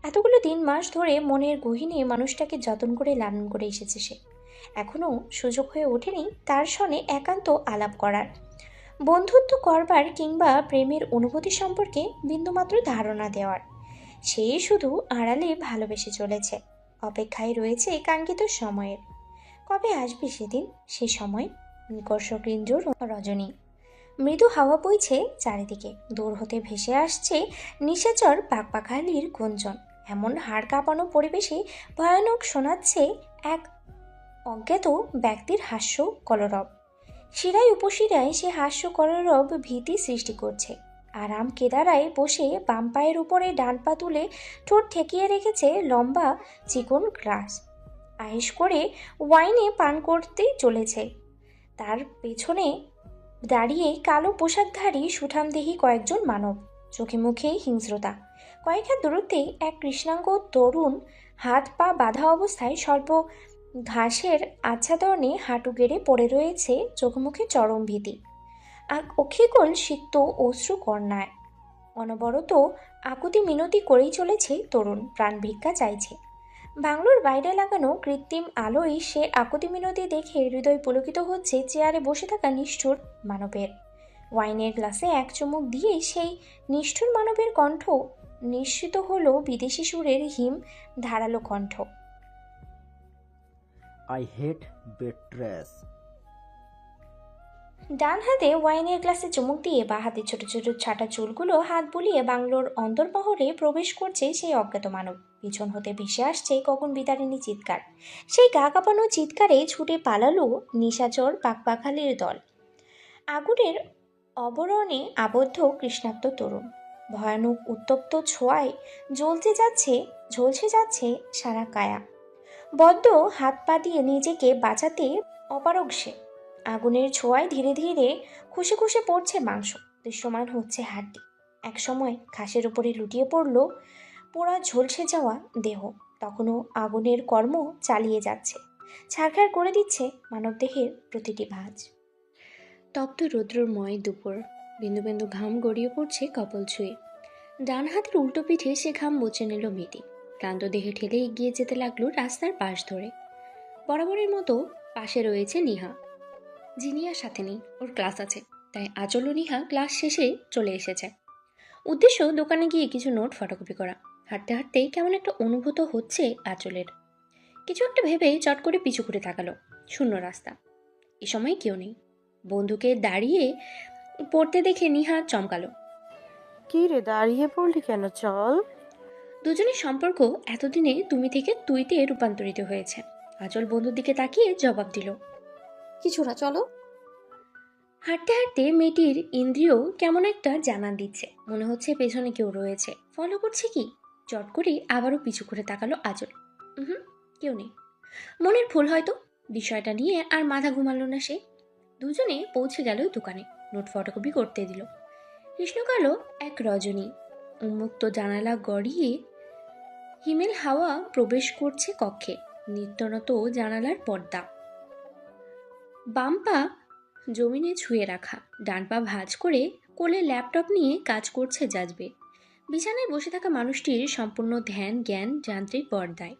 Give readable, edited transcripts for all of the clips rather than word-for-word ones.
এতগুলো দিন মাস ধরে মনের গহীনে মানুষটাকে যত্ন করে লালন করে এসেছে সে। এখনো সুযোগ হয়ে ওঠেনি তার সনে একান্ত আলাপ করার, বন্ধুত্ব করবার কিংবা প্রেমের অনুভূতি সম্পর্কে বিন্দুমাত্র ধারণা দেওয়ার। সে শুধু আড়ালে ভালোবেসে চলেছে, অপেক্ষায় রয়েছে কাঙ্ক্ষিত সময়ের। কবে আসবে সেদিন, সে সময়? নিকর্ষকেন্দ্র রজনী, মৃদু হাওয়া বইছে চারিদিকে, দূর হতে ভেসে আসছে নিশাচর পাকপাখালির গুঞ্জন। এমন হাড় কাঁপানো পরিবেশে ভয়ানক শোনাচ্ছে এক অজ্ঞাত ব্যক্তির হাস্য কলরব। শিরায় উপশিরায় সে হাস্য কলরব ভীতি সৃষ্টি করছে। আরাম কেদারায় বসে বাম পায়ের উপরে ডান পা তুলে ঠোঁট ঠেকিয়ে রেখেছে লম্বা চিকন গ্লাস। আয়েশ করে ওয়াইনে পান করতেই চলেছে। তার পেছনে দাঁড়িয়ে কালো পোশাকধারী সুঠামদেহী কয়েকজন মানব, চোখে মুখে হিংস্রতা। কয়েক হাত দূরত্বেই এক কৃষ্ণাঙ্গ তরুণ হাত পা বাঁধা অবস্থায় স্বল্প ঘাসের আচ্ছাদনে হাঁটু গেড়ে পড়ে রয়েছে, চোখ মুখে চরম ভীতি। অক্ষিগোল সিক্ত অশ্রু কন্যায় অনবরত আকুতি মিনতি করেই চলেছে তরুণ, প্রাণ ভিক্ষা চাইছে। বাংলোর বাইরে লাগানো কৃত্রিম আলোয় সে আকুতি মিনতি দেখে হৃদয় পুলকিত হচ্ছে চেয়ারে বসে থাকা নিষ্ঠুর মানবের। ওয়াইনের গ্লাসে এক চুমুক দিয়ে সেই নিষ্ঠুর মানবের কণ্ঠ নিশ্চিত হলো বিদেশি সুরের হিম ধারালো কণ্ঠ। I hate betrayals. ডান হাতে ওয়াইনের গ্লাসে চুমুক দিয়ে বা হাতে ছোট ছোট ছাটা চুলগুলো হাত বুলিয়ে বাংলোর অন্দরমহলে প্রবেশ করছে সেই অজ্ঞাত মানব। পিছন হতে ভেসে আসছে কখন বিতারিণী চিৎকার। সেই গা কাঁপানো চিৎকারে ছুটে পালালো নিশাচর পাকপাখালির দল। আগুনের অবরণে আবদ্ধ কৃষ্ণাক্ত তরুণ, ভয়ানক উত্তপ্ত ছোঁয়ায় ঝলসে যাচ্ছে সারা কায়া। বদ্ধ হাত পা দিয়ে নিজেকে বাঁচাতে অপারগ সে। আগুনের ছোঁয়ায় ধীরে ধীরে খুশে খুশে পড়ছে মাংস, দৃশ্যমান হচ্ছে হাড্ডি। একসময় ঘাসের উপরে লুটিয়ে পড়ল পোড়া ঝলসে যাওয়া দেহ, তখনও আগুনের কর্ম চালিয়ে যাচ্ছে, ছারখার করে দিচ্ছে মানবদেহের প্রতিটি ভাঁজ। তপ্ত রৌদ্রময় দুপুর, বিন্দু বিন্দু ঘাম গড়িয়ে পড়ছে কপাল ছুঁয়ে। ডান হাতের উল্টো পিঠে সে ঘাম মুছে নিল মেয়েটি। ক্লান্ত দেহে ঠেলে এগিয়ে যেতে লাগলো রাস্তার পাশ ধরে। বরাবরের মতো পাশে রয়েছে নিহা। জিনিয়ার সাথে নেই, ওর ক্লাস আছে, তাই আচল ও নিহা ক্লাস শেষে চলে এসেছে। উদ্দেশ্য দোকানে গিয়ে কিছু নোট ফটোকপি করা। হাঁটতে হাঁটতেই কেমন একটা অনুভূত হচ্ছে আচলের। কিছু একটা ভেবে চট করে পিছু করে তাকালো। শূন্য রাস্তা, এ সময় কেউ নেই। বন্ধুকে দাঁড়িয়ে পড়তে দেখে নিহা চমকালো। কি রে, দাঁড়িয়ে পড়লি কেন? চল। দুজনের সম্পর্ক এতদিনে তুমি থেকে তুইতে রূপান্তরিত হয়েছে। আচল বন্ধুর দিকে তাকিয়ে জবাব দিল, কিছু না, চলো। হাঁটতে হাঁটতে মেয়েটির ইন্দ্রিয় কেমন একটা জানান দিচ্ছে, মনে হচ্ছে পেছনে কেউ রয়েছে, ফলো করছে কি। চট করে আবারও পিছু করে তাকালো আচল। হুম, কেউ নেই। মনের ভুল হয়তো। বিষয়টা নিয়ে আর মাথা ঘুমালো না সে। দুজনে পৌঁছে গেল দোকানে, নোট ফটোকপি করতে দিল। কৃষ্ণকালো এক রজনী, উন্মুক্ত জানালা গড়িয়ে হিমেল হাওয়া প্রবেশ করছে কক্ষে। নিত্যনত জানালার পর্দা, বাম পা জমিনে ছুঁয়ে রাখা, ডান পা ভাঁজ করে কোলে ল্যাপটপ নিয়ে কাজ করছে জাজবে। বিছানায় বসে থাকা মানুষটির সম্পূর্ণ ধ্যান জ্ঞান যান্ত্রিক পর্দায়।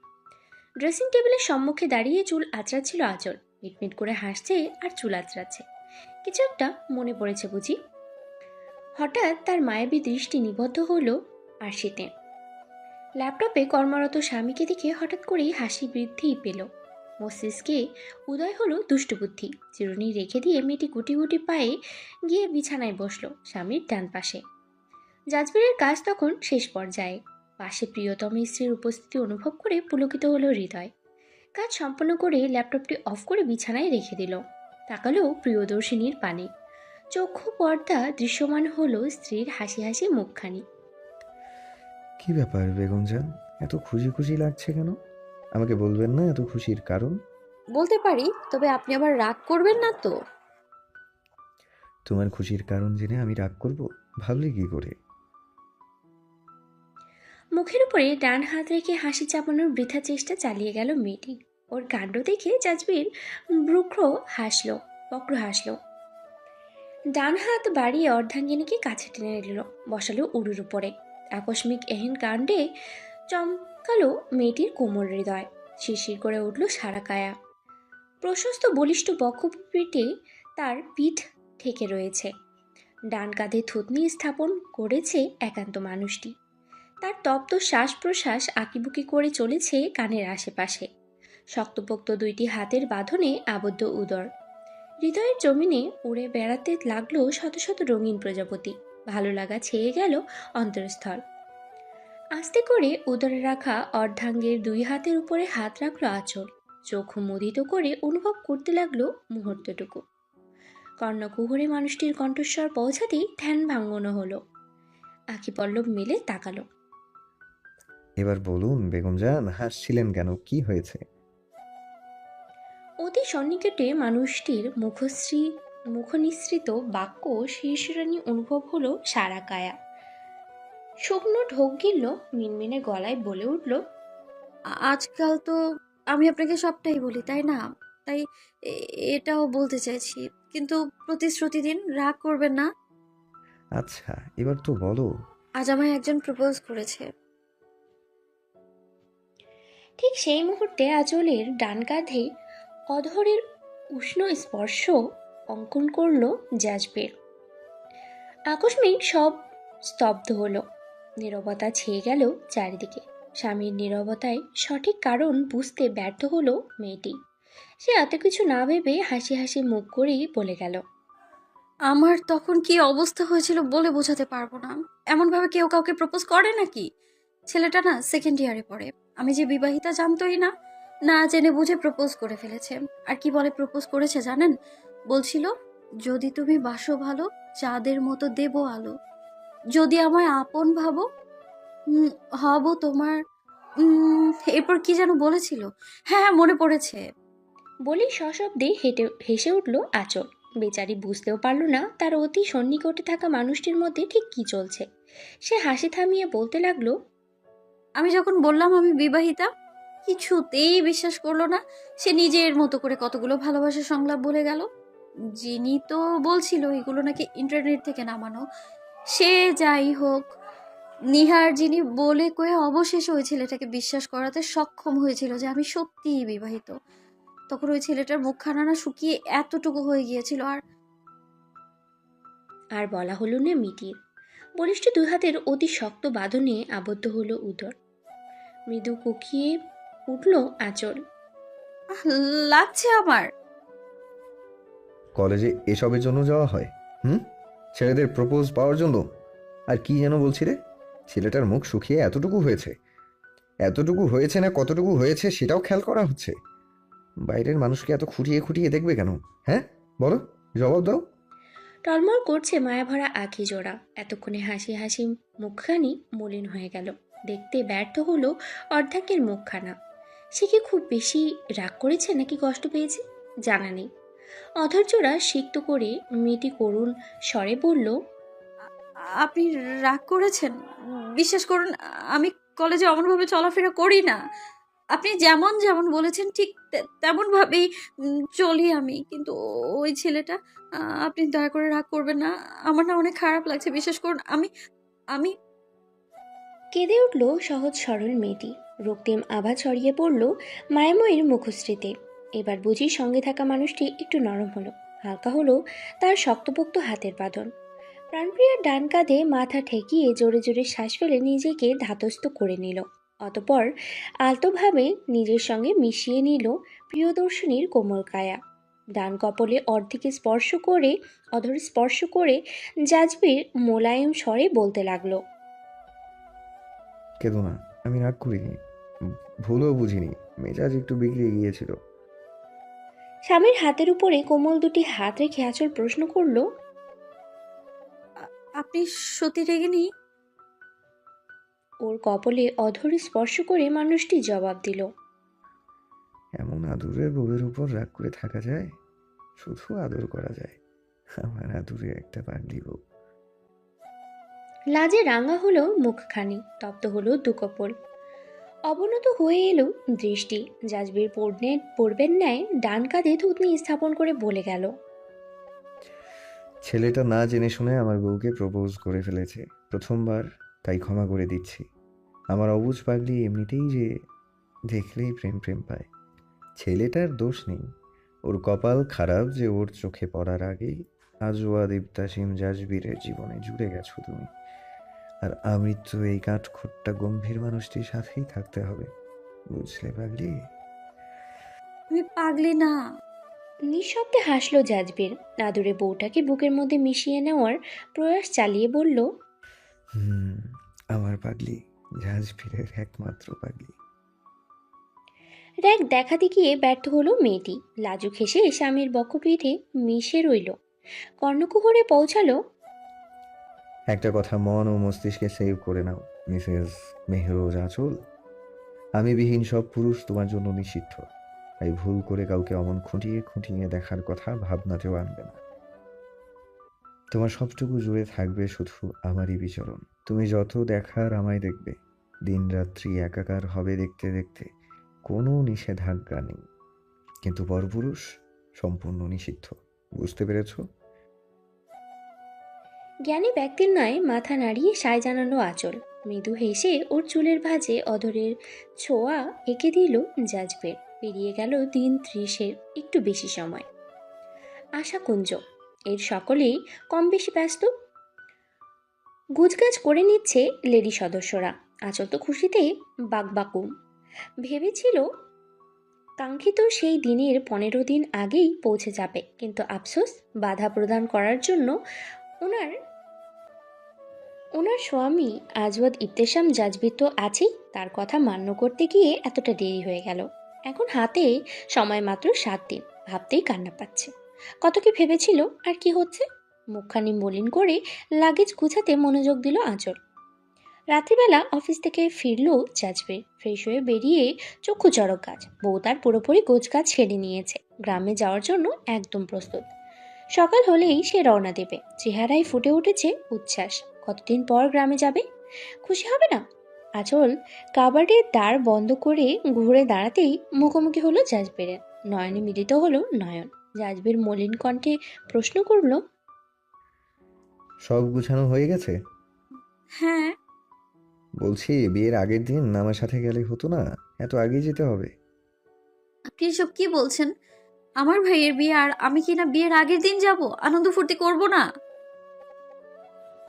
ড্রেসিং টেবিলের সম্মুখে দাঁড়িয়ে চুল আঁচড়াচ্ছিল আঁচল, মিটমিট করে হাসছে আর চুল আঁচড়াচ্ছে। কিছু একটা মনে পড়েছে বুঝি। হঠাৎ তার মায়াবী দৃষ্টি নিবদ্ধ হলো আরশিতে। ল্যাপটপে কর্মরত স্বামীকে দেখে হঠাৎ করেই হাসি বৃদ্ধি পেল। মস্তিষ্কে উদয় হলো দুষ্টবুদ্ধি। চিরুনি রেখে দিয়ে মেয়েটি গুটি গুটি পায়ে গিয়ে বিছানায় বসলো স্বামীর ডান পাশে। জাজবেরের কাজ তখন শেষ পর্যায়ে। পাশে প্রিয়তম স্ত্রীর উপস্থিতি অনুভব করে পুলকিত হলো হৃদয়। কাজ সম্পন্ন করে ল্যাপটপটি অফ করে বিছানায় রেখে দিল। তাকালো প্রিয়দর্শিনীর পানে। চক্ষু পর্দা দৃশ্যমান হলো স্ত্রীর হাসি হাসি মুখখানি। কি ব্যাপার বেগম জান, এত খুশি খুশি লাগছে কেন? আমাকে বলবেন না এত খুশির কারণ? বলতে পারি, তবে আপনি আবার রাগ করবেন না তো? তোমার খুশির কারণ জেনে আমি রাগ করব? ভাবলে কি করে? মুখের উপরে ডান হাত রেখে হাসি চাপানোর বৃথা চেষ্টা চালিয়ে গেল মেয়েটি। ওর কাণ্ড দেখে জাজবির বক্র হাসলো। ডান হাত বাড়িয়ে অর্ধাঙ্গিনীকে কাছে টেনে নিল, বসালো উড়ুর উপরে। আকস্মিক এহেন কাণ্ডে চমকালো মেয়েটির কোমল হৃদয়। শিরশির করে উঠল সারা কায়া। প্রশস্ত বলিষ্ঠ বক্ষপিঠে তার পিঠ ঠেকে রয়েছে। ডান কাঁধে থুতনি স্থাপন করেছে একান্ত মানুষটি। তার তপ্ত শ্বাস প্রশ্বাস আঁকিবুকি করে চলেছে কানের আশেপাশে। শক্তপোক্ত দুইটি হাতের বাঁধনে আবদ্ধ উদর। হৃদয়ের জমিনে উড়ে বেড়াতে লাগলো শত শত রঙিন প্রজাপতি। ভালো লাগা ছেয়ে গেল অন্তরস্থল। আস্তে করে উদরে রাখা অর্ধাঙ্গের দুই হাতের উপরে হাত রাখলো আঁচল। চোখ মুদিত করে অনুভব করতে লাগলো মুহূর্তটুকু। কর্ণকুহরে মানুষটির কণ্ঠস্বর পৌঁছাতেই ধ্যান ভাঙ্গনো হলো। আখি পল্লব মেলে তাকালো। এবার বলুন বেগম জান, হাসছিলেন কেন? কি হয়েছে? অতি সন্নিকটে মানুষটির মুখনিসৃত বাক্য শিরশিরানি অনুভব হলো সারা কায়া। শুকনো ঢোক গিলল, মিনমিনে গলায় বলে উঠল, আজকাল তো আমি আপনাকে সবটাই বলি, তাই না? তাই এটাও বলতে চাইছি, কিন্তু প্রতিশ্রুতি দিন, রাগ করবেন না। আচ্ছা এবার তো বলো। আজ আমায় একজন প্রপোজ করেছে। ঠিক সেই মুহূর্তে আঁচলের ডান কাঁধে অধরের উষ্ণ স্পর্শ অঙ্কন করল জাজবের। আকস্মিক সব স্তব্ধ হলো। নীরবতা ছেয়ে গেল চারিদিকে। স্বামীর নীরবতায় সঠিক কারণ বুঝতে ব্যর্থ হলো মেয়েটি। সে এত কিছু না ভেবে হাসি হাসি মুখ করেই বলে গেল, আমার তখন কি অবস্থা হয়েছিল বলে বোঝাতে পারবো না। এমনভাবে কেউ কাউকে প্রপোজ করে নাকি? ছেলেটা না সেকেন্ড ইয়ারে পড়ে। আমি যে বিবাহিতা জানতোই না, না জেনে বুঝে প্রপোজ করে ফেলেছে। আর কি বলে প্রপোজ করেছে জানেন? বলছিল, যদি তুমি বাসো ভালো, চাঁদের মতো দেব আলো, যদি আমায় আপন ভাবো, উম, হব তোমার। এরপর কি যেন বলেছিল। হ্যাঁ হ্যাঁ, মনে পড়েছে। বলেই সশব্দে হেসে উঠল আঁচল। বেচারি বুঝতেও পারল না তার অতি সন্নিকটে থাকা মানুষটির মধ্যে ঠিক কি চলছে। সে হাসি থামিয়ে বলতে লাগলো, আমি যখন বললাম আমি বিবাহিতা, কিছুতেই বিশ্বাস করলো না। সে নিজের মতো করে কতগুলো ভালোবাসার সংলাপ বলে গেল। যিনি তো বলছিল এগুলো নাকি ইন্টারনেট থেকে নামানো। সে যাই হোক, নিহার যিনি বলে কয়ে অবশেষে ওই ছেলেটাকে বিশ্বাস করাতে সক্ষম হয়েছিল যে আমি সত্যিই বিবাহিত। তখন ওই ছেলেটার মুখখানা না শুকিয়ে এতটুকু হয়ে গিয়েছিল। আর বলা হলো না মিটির। বলিষ্ঠ দুই হাতের অতি শক্ত বাঁধনে আবদ্ধ হলো উদর। মৃদু কুকিয়ে উঠল আঁচল। আহ, লাগছে আমার। কলেজে এসবের জন্য যাওয়া হয়? ছেলেদের প্রপোজ পাওয়ার জন্য? আর কি যেন বলছিলে? ছেলেটার মুখ শুকিয়ে এতটুকু হয়েছে? এতটুকু হয়েছে না কতটুকু হয়েছে সেটাও খেয়াল করা হচ্ছে? বাইরের মানুষকে এত খুঁটিয়ে খুঁটিয়ে দেখবে কেন? হ্যাঁ বলো, জবাব দাও। টলমল করছে মায়াভরা আঁখি জোড়া। এতক্ষণে হাসি হাসি মুখখানি মলিন হয়ে গেল। দেখতে ব্যর্থ হলো অর্ধাঙ্গের মুখখানা। সে কি খুব বেশি রাগ করেছে নাকি কষ্ট পেয়েছে জানা নেই। অধৈর্যরা সিক্ত করে মেয়েটি করুণ স্বরে বলল, আপনি রাগ করেছেন? বিশ্বাস করুন, আমি কলেজে অমনভাবে চলাফেরা করি না। আপনি যেমন যেমন বলেছেন ঠিক তেমন ভাবেই চলি আমি। কিন্তু ওই ছেলেটা, আপনি দয়া করে রাগ করবেন না। আমার না অনেক খারাপ লাগছে, বিশ্বাস করুন। আমি আমি কেঁদে উঠল সহজ সরল মেয়েটি। রক্তিম আভা ছড়িয়ে পড়ল মায়াময়ীর মুখশ্রীতে। এবার বুঝি সঙ্গে থাকা মানুষটি একটু নরম হলো, হালকা হলো তার শক্তপোক্ত হাতের বাঁধন। প্রাণপ্রিয়ার ডান কাঁধে মাথা ঠেকিয়ে জোরে জোরে শ্বাস ফেলে নিজেকে ধাতস্থ করে নিল। অতপর আলতোভাবে নিজের সঙ্গে মিশিয়ে নিল প্রিয়দর্শিনীর কোমল কায়া। ডান কপলে অর্ধেকে অধর স্পর্শ করে জাজবির মোলায়েম স্বরে বলতে লাগলো, কেঁদো না, আমি রাগ করিনি, ভুলও বুঝিনি, মেজাজ একটু বিগড়ে গিয়েছিল। স্বামীর হাতের উপরে কোমল দুটি হাত রেখে আঁচল প্রশ্ন করলো, আপনি সত্যি রেগে নেই? ওর কপলে অধর স্পর্শ করে মানুষটি জবাব দিল, এমন আদুরে বউয়ের উপর রাগ করে থাকা যায়? শুধু আদর করা যায়। আমার আদুরে একটা পাগলি বউ। লাজে রাঙা হলো মুখখানি, তপ্ত হলো দুকপল। অবনত হয়ে এলো দৃষ্টি। জাজবির পড়বেন ন্যায় ডান কাঁধে থুতনি স্থাপন করে বলে গেল, ছেলেটা না জেনে শুনে আমার বউকে প্রপোজ করে ফেলেছে। প্রথমবার, তাই ক্ষমা করে দিচ্ছি। আমার অবুঝ পাগলি এমনিতেই যে দেখলেই প্রেম প্রেম পায়। ছেলেটার দোষ নেই, ওর কপাল খারাপ যে ওর চোখে পড়ার আগেই আজওয়া দেবদাসিম জাজবীরের জীবনে জুড়ে গেছো তুমি। আর আমৃত্যু এই কাঠখোট্টা গম্ভীর মানুষটির সাথেই থাকতে হবে, বুঝলে পাগলি? আমি পাগলি না। নিঃশব্দে হাসলো জাজবির। আদুরে বউটাকে বুকের মধ্যে মিশিয়ে নেওয়ার প্রয়াস চালিয়ে বলল, হুম, আমার পাগলি, জাজবীরের একমাত্র পাগলি। র্যাক দেখাতে গিয়ে ব্যর্থ হলো মেয়েটি। লাজুক হেসে স্বামীর বক্ষপিঠে মিশে রইল। কর্ণকুহরে পৌঁছালো। একটা কথা মন ও মস্তিষ্কে সেভ করে নাও মিসেস মেহরোজ আঁচল, আমি বিহীন সব পুরুষ তোমার জন্য নিষিদ্ধ। তাই ভুল করে কাউকে অমন খুঁটিয়ে খুঁটিয়ে দেখার কথা ভাবনাতেও আনবে না। তোমার সবটুকু জুড়ে থাকবে শুধু আমারই বিচরণ। তুমি যত দেখার আমায় দেখবে, দিন রাত্রি একাকার হবে দেখতে দেখতে, কোনো নিষেধাজ্ঞা নেই। কিন্তু পরপুরুষ সম্পূর্ণ নিষিদ্ধ, বুঝতে পেরেছো? জ্ঞানী ব্যক্তির নয় মাথা নাড়িয়ে সায় জানালো আঁচল। মৃদু হেসে ওর চুলের ভাঁজে অধরের ছোঁয়া এঁকে দিল জাজবের। পেরিয়ে গেল দিন 30-এর একটু বেশি সময়। আশাকুঞ্জ এর সকলেই কম বেশি ব্যস্ত। গুজগাজ করে নিচ্ছে লেডি সদস্যরা। আঁচল তো খুশিতে বাকবাকুম। ভেবেছিল কাঙ্ক্ষিত সেই দিনের 15 দিন আগেই পৌঁছে যাবে, কিন্তু আফসোস, বাধা প্রদান করার জন্য ওনার ওনার স্বামী আজওয়াদ ইবতেসাম জাজবির তো আছেই। তার কথা মান্য করতে গিয়ে এতটা দেরি হয়ে গেল। এখন হাতে সময় মাত্র 7 দিন। ভাবতেই কান্না পাচ্ছে। কত কি ভেবেছিল, আর কি হচ্ছে। মুখখানি মলিন করে লাগেজ গুছাতে মনোযোগ দিল আঁচল। রাত্রিবেলা অফিস থেকে ফিরল জাজবির। ফ্রেশ হয়ে বেরিয়ে চক্ষু চড়ক গাছ। বউ তার পুরোপুরি গোছগাছ ছেড়ে নিয়েছে। গ্রামে যাওয়ার জন্য একদম প্রস্তুত। সকাল হলেই সে রওনা দেবে। চেহারায় ফুটে উঠেছে উচ্ছ্বাস। কতদিন পর গ্রামে যাবে, খুশি হবে না? আঁচল কাবার্ডের দ্বার বন্ধ করে ঘুরে দাঁড়াতেই মুখোমুখি হলো জাজবেরের। নয়নে মিলিত হলো নয়ন। জাজবের মলিন কণ্ঠে প্রশ্ন করল, সব গুছানো হয়ে গেছে? হ্যাঁ। বলছি বিয়ের আগের দিন আমার সাথে গেলে হতো না? এত আগে যেতে হবে? আপনি এসব কি বলছেন? আমার ভাইয়ের বিয়ে আর আমি কিনা বিয়ের আগের দিন যাব? আনন্দ ফুর্তি করব না?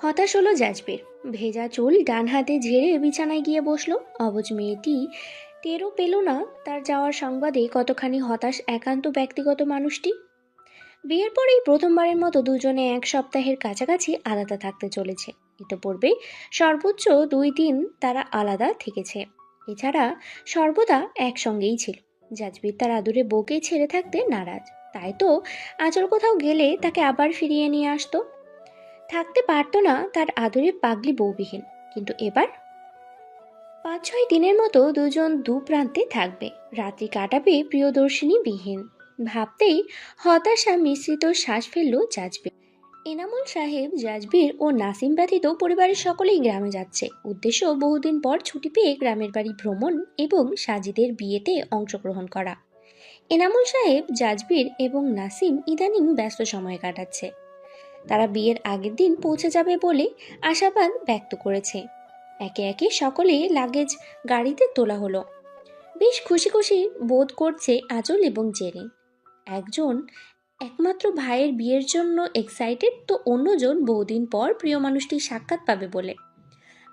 হতাশ হলো জাজবের। ভেজা চুল ডান হাতে ঝেড়ে বিছানায় গিয়ে বসলো। অবুঝ মেয়েটি টেরও পেল না তার যাওয়ার সংবাদে কতখানি হতাশ একান্ত ব্যক্তিগত মানুষটি। বিয়ের পরেই প্রথমবারের মতো দুজনে 1 সপ্তাহের কাছাকাছি আলাদা থাকতে চলেছে। ইতোপূর্বে সর্বোচ্চ 2 দিন তারা আলাদা থেকেছে। এছাড়া সর্বদা একসঙ্গেই ছিল। জাজবির তার আদুরে বউকে ছেড়ে থাকতে নারাজ। তাই তো আঁচল কোথাও গেলে তাকে আবার ফিরিয়ে নিয়ে আসতো। থাকতে পারতো না তার আদরে পাগলি বউবিহীন। কিন্তু এবার 5-6 দিনের মতো দুজন দু প্রান্তে থাকবে। রাত্রি কাটাবে প্রিয়দর্শিনী বিহীন। ভাবতেই হতাশা মিশ্রিত শ্বাস ফেলল জাজবির। এনামুল সাহেব, জাজবির ও নাসিম ব্যতীত পরিবারের সকলেই গ্রামে যাচ্ছে। উদ্দেশ্য বহুদিন পর ছুটি পেয়ে গ্রামের বাড়ি ভ্রমণ এবং সাজিদের বিয়েতে অংশগ্রহণ করা। এনামুল সাহেব, জাজবির এবং নাসিম ইদানিং ব্যস্ত সময় কাটাচ্ছে। তারা বিয়ের আগের দিন পৌঁছে যাবে বলে আশাবাদ ব্যক্ত করেছে। একে একে সকলে লাগেজ গাড়িতে তোলা হলো। বেশ খুশি খুশি বোধ করছে আঁচল এবং জেরিন। একজন একমাত্র ভাইয়ের বিয়ের জন্য এক্সাইটেড, তো অন্যজন বহুদিন পর প্রিয় মানুষটির সাক্ষাৎ পাবে বলে।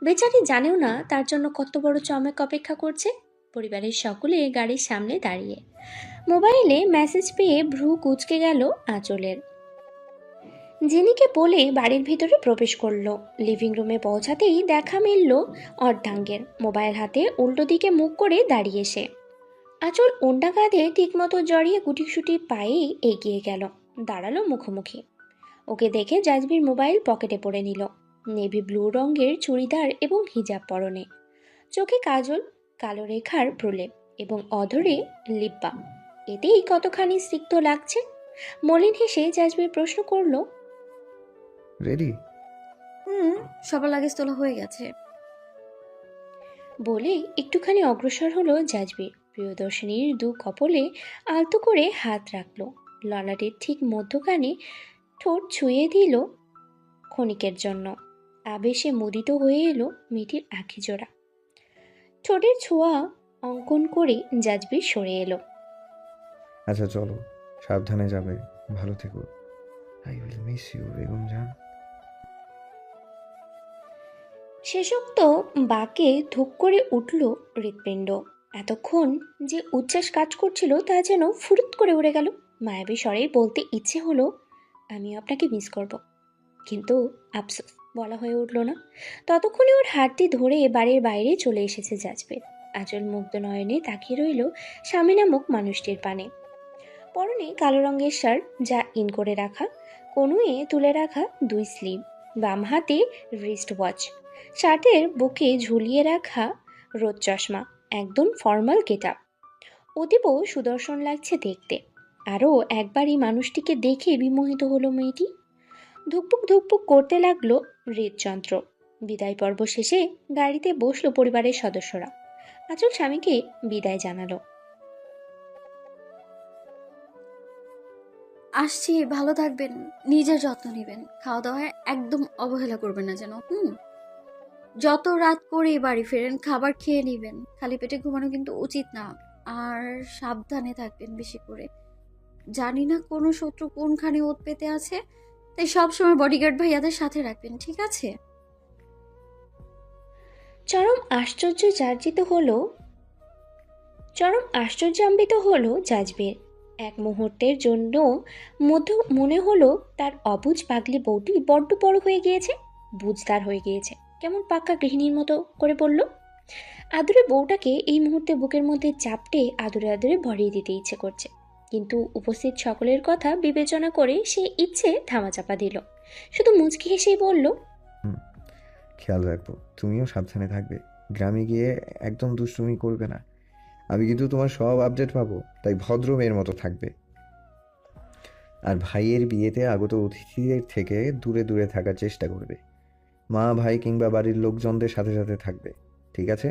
বেচারি জানেও না তার জন্য কত বড় চমক অপেক্ষা করছে। পরিবারের সকলে গাড়ির সামনে দাঁড়িয়ে। মোবাইলে মেসেজ পেয়ে ভ্রু কুঁচকে গেল আঁচলের। জেনিকে বলে বাড়ির ভিতরে প্রবেশ করলো। লিভিং রুমে পৌঁছাতেই দেখা মিলল অর্ধাঙ্গের। মোবাইল হাতে উল্টো দিকে মুখ করে দাঁড়িয়ে সে। আঁচল ওন্ডা কাঁধে ঠিকমতো জড়িয়ে গুটিসুটি পায়ে এগিয়ে গেল। দাঁড়ালো মুখোমুখি। ওকে দেখে জাজবির মোবাইল পকেটে পড়ে নিল। নেভি ব্লু রঙের চুড়িদার এবং হিজাব পরনে। চোখে কাজল, কালো রেখার প্রলেপ এবং অধরে লিপ বাম। এতেই কতখানি সিক্ত লাগছে। মলিন হেসে জাজবির প্রশ্ন করলো, রেডি? সবার লাগেজ তোলা হয়ে গেছে। বলে একটুখানি অগ্রসর হলো জাজবির। প্রিয়দর্শিনীর দু কপলে আলতো করে হাত রাখলো। ললাটের ঠিক মধ্যখানে ঠোঁট ছুঁয়ে দিল ক্ষণিকের জন্য। আবেশে মুদিত হয়ে এলো মেয়েটির আঁখি জোড়া। ঠোঁটের ছোঁয়া অঙ্কন করে জাজবির সরে এলো। আচ্ছা চলো, সাবধানে যাবে, ভালো থেকো। I will miss you Begum Jaan. শেষোক্ত বাঁকে ধুক করে উঠল হৃৎপিণ্ড। এতক্ষণ যে উচ্ছ্বাস কাজ করছিল তা যেন ফুরুত করে উড়ে গেল। মায়াবী স্বরে বলতে ইচ্ছে হলো, আমিও আপনাকে মিস করব। কিন্তু আফসোস, বলা হয়ে উঠল না। ততক্ষণে ওর হাতটি ধরে বাড়ির বাইরে চলে এসেছে জাজবের। আঁচল মুগ্ধ নয়নে তাকিয়ে রইল স্বামী নামক মানুষটির পানে। পরনে কালো রঙের শার্ট, যা ইন করে রাখা, কনুয়ে তুলে রাখা 2 স্লিভ, বাম হাতে রিস্ট ওয়াচ, শার্টের বুকে ঝুলিয়ে রাখা রোদ চশমা, একদম ফর্মাল গেটআপ। অতীব সুদর্শন লাগছে দেখতে। আরও একবার এই মানুষটিকে দেখে বিমোহিত হলো মেয়েটি। ধুকপুক ধুকপুক করতে লাগলো হৃদযন্ত্র। বিদায় পর্ব শেষে গাড়িতে বসলো পরিবারের সদস্যরা। আঁচল স্বামীকে বিদায় জানালো। আসছি, ভালো থাকবেন, নিজের যত্ন নেবেন, খাওয়া দাওয়ায় একদম অবহেলা করবেন না যেন। যত রাত করে বাড়ি ফেরেন খাবার খেয়ে নেবেন, খালি পেটে ঘুমানো কিন্তু উচিত না। আর সাবধানে থাকবেন বেশি করে। জানি না কোনো শত্রু কোনখানে ওত পেতে আছে, তাই সবসময় বডিগার্ড ভাইয়াদের সাথে রাখবেন, ঠিক আছে? চরম আশ্চর্যান্বিত হলো জাজবের। এক মুহূর্তের জন্য মনে হলো তার অবুঝ পাগলি বউটি বড্ড বড় হয়ে গিয়েছে, বুঝদার হয়ে গিয়েছে। কেমন পাক্কা গৃহিণীর মতো করে বলল। আদুরে বউটাকে এই মুহূর্তে বুকের মধ্যে চাপটে আদুরে আদুরে ভরিয়ে দিতে ইচ্ছে করছে, কিন্তু উপস্থিত সকলের কথা বিবেচনা করে সে ইচ্ছে ধামাচাপা দিল। শুধু মুচকি হেসেই বলল, খেয়াল রাখবো, তুমিও সাবধানে থাকবে। গ্রামে গিয়ে একদম দুষ্টুমি করবে না। আমি কিন্তু তোমার সব আপডেট পাবো, তাই ভদ্র মেয়ের মতো থাকবে। আর ভাইয়ের বিয়েতে আগত অতিথিদের থেকে দূরে দূরে থাকার চেষ্টা করবে। মা, ভাই কিংবা বাড়ির লোকজনদের সাথে সাথে থাকবে, ঠিক আছে?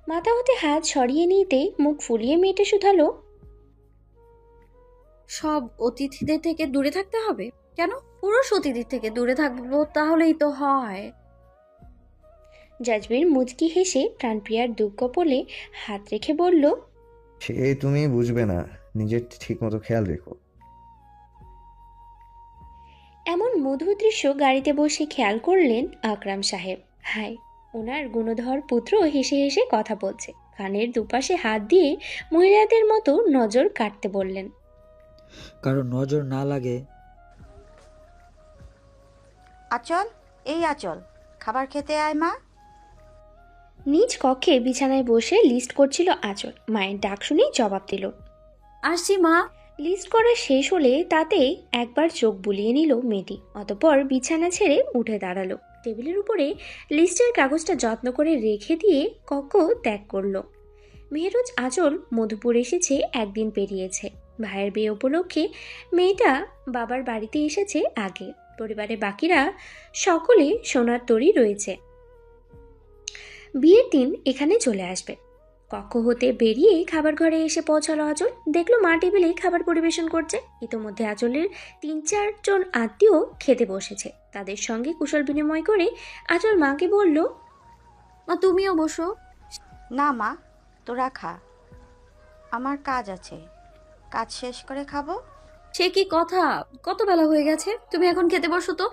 মাথা হতে হাত সরিয়ে নিতে মুখ ফুলিয়ে মেয়েটা শুধালো, সব অতিথিদের থেকে দূরে থাকতে হবে কেন? পুরুষ অতিথির থেকে দূরে থাকবো তাহলেই তো হয়। জাজবির মুচকি হেসে প্রাণপ্রিয়ার দুঃখ বলে হাত রেখে বলল, সে তুমি বুঝবে না, নিজের ঠিক মতো খেয়াল রেখো। এমন মধুর দৃশ্য গাড়িতে বসে খেয়াল করলেন আকরাম সাহেব। হায়, ওনার গুণধর পুত্র হেসে হেসে কথা বলছে। কানের দুপাশে হাত দিয়ে মহিলাদের মতো নজর কাটতে বললেন। কারণ নজর না লাগে। আচল, এই আচল, খাবার খেতে আয় মা। নিজ কক্ষে বিছানায় বসে লিস্ট করছিল আঁচল। মায়ের ডাক শুনেই জবাব দিল। আসছি মা। লিস্ট করা শেষ হলে তাতে একবার চোখ বুলিয়ে নিল মেয়েটি। অতঃপর বিছানা ছেড়ে উঠে দাঁড়ালো। টেবিলের উপরে লিস্টের কাগজটা যত্ন করে রেখে দিয়ে কক্ষ ত্যাগ করলো। মেহরুজ আঁচল মধুপুর এসেছে একদিন পেরিয়েছে। ভাইয়ের বিয়ে উপলক্ষে মেয়েটা বাবার বাড়িতে এসেছে আগে। পরিবারের বাকিরা সকলে সোনার তরী রয়েছে। বিয়ের দিন এখানে চলে আসবে। কক্ষ হতে বেরিয়ে খাবার ঘরে এসে পৌঁছালো আঁচল। দেখলো মা টেবিলে খাবার পরিবেশন করছে। ইতোমধ্যে আঁচলের 3-4 জন আত্মীয় খেতে বসেছে। তাদের সঙ্গে কুশল বিনিময় করে আঁচল মাকে বলল, মা তুমিও বসো। না মা, তোরা খা, আমার কাজ আছে, কাজ শেষ করে খাবো। সে কি কথা, কত বেলা হয়ে গেছে, তুমি এখন খেতে বসো তো।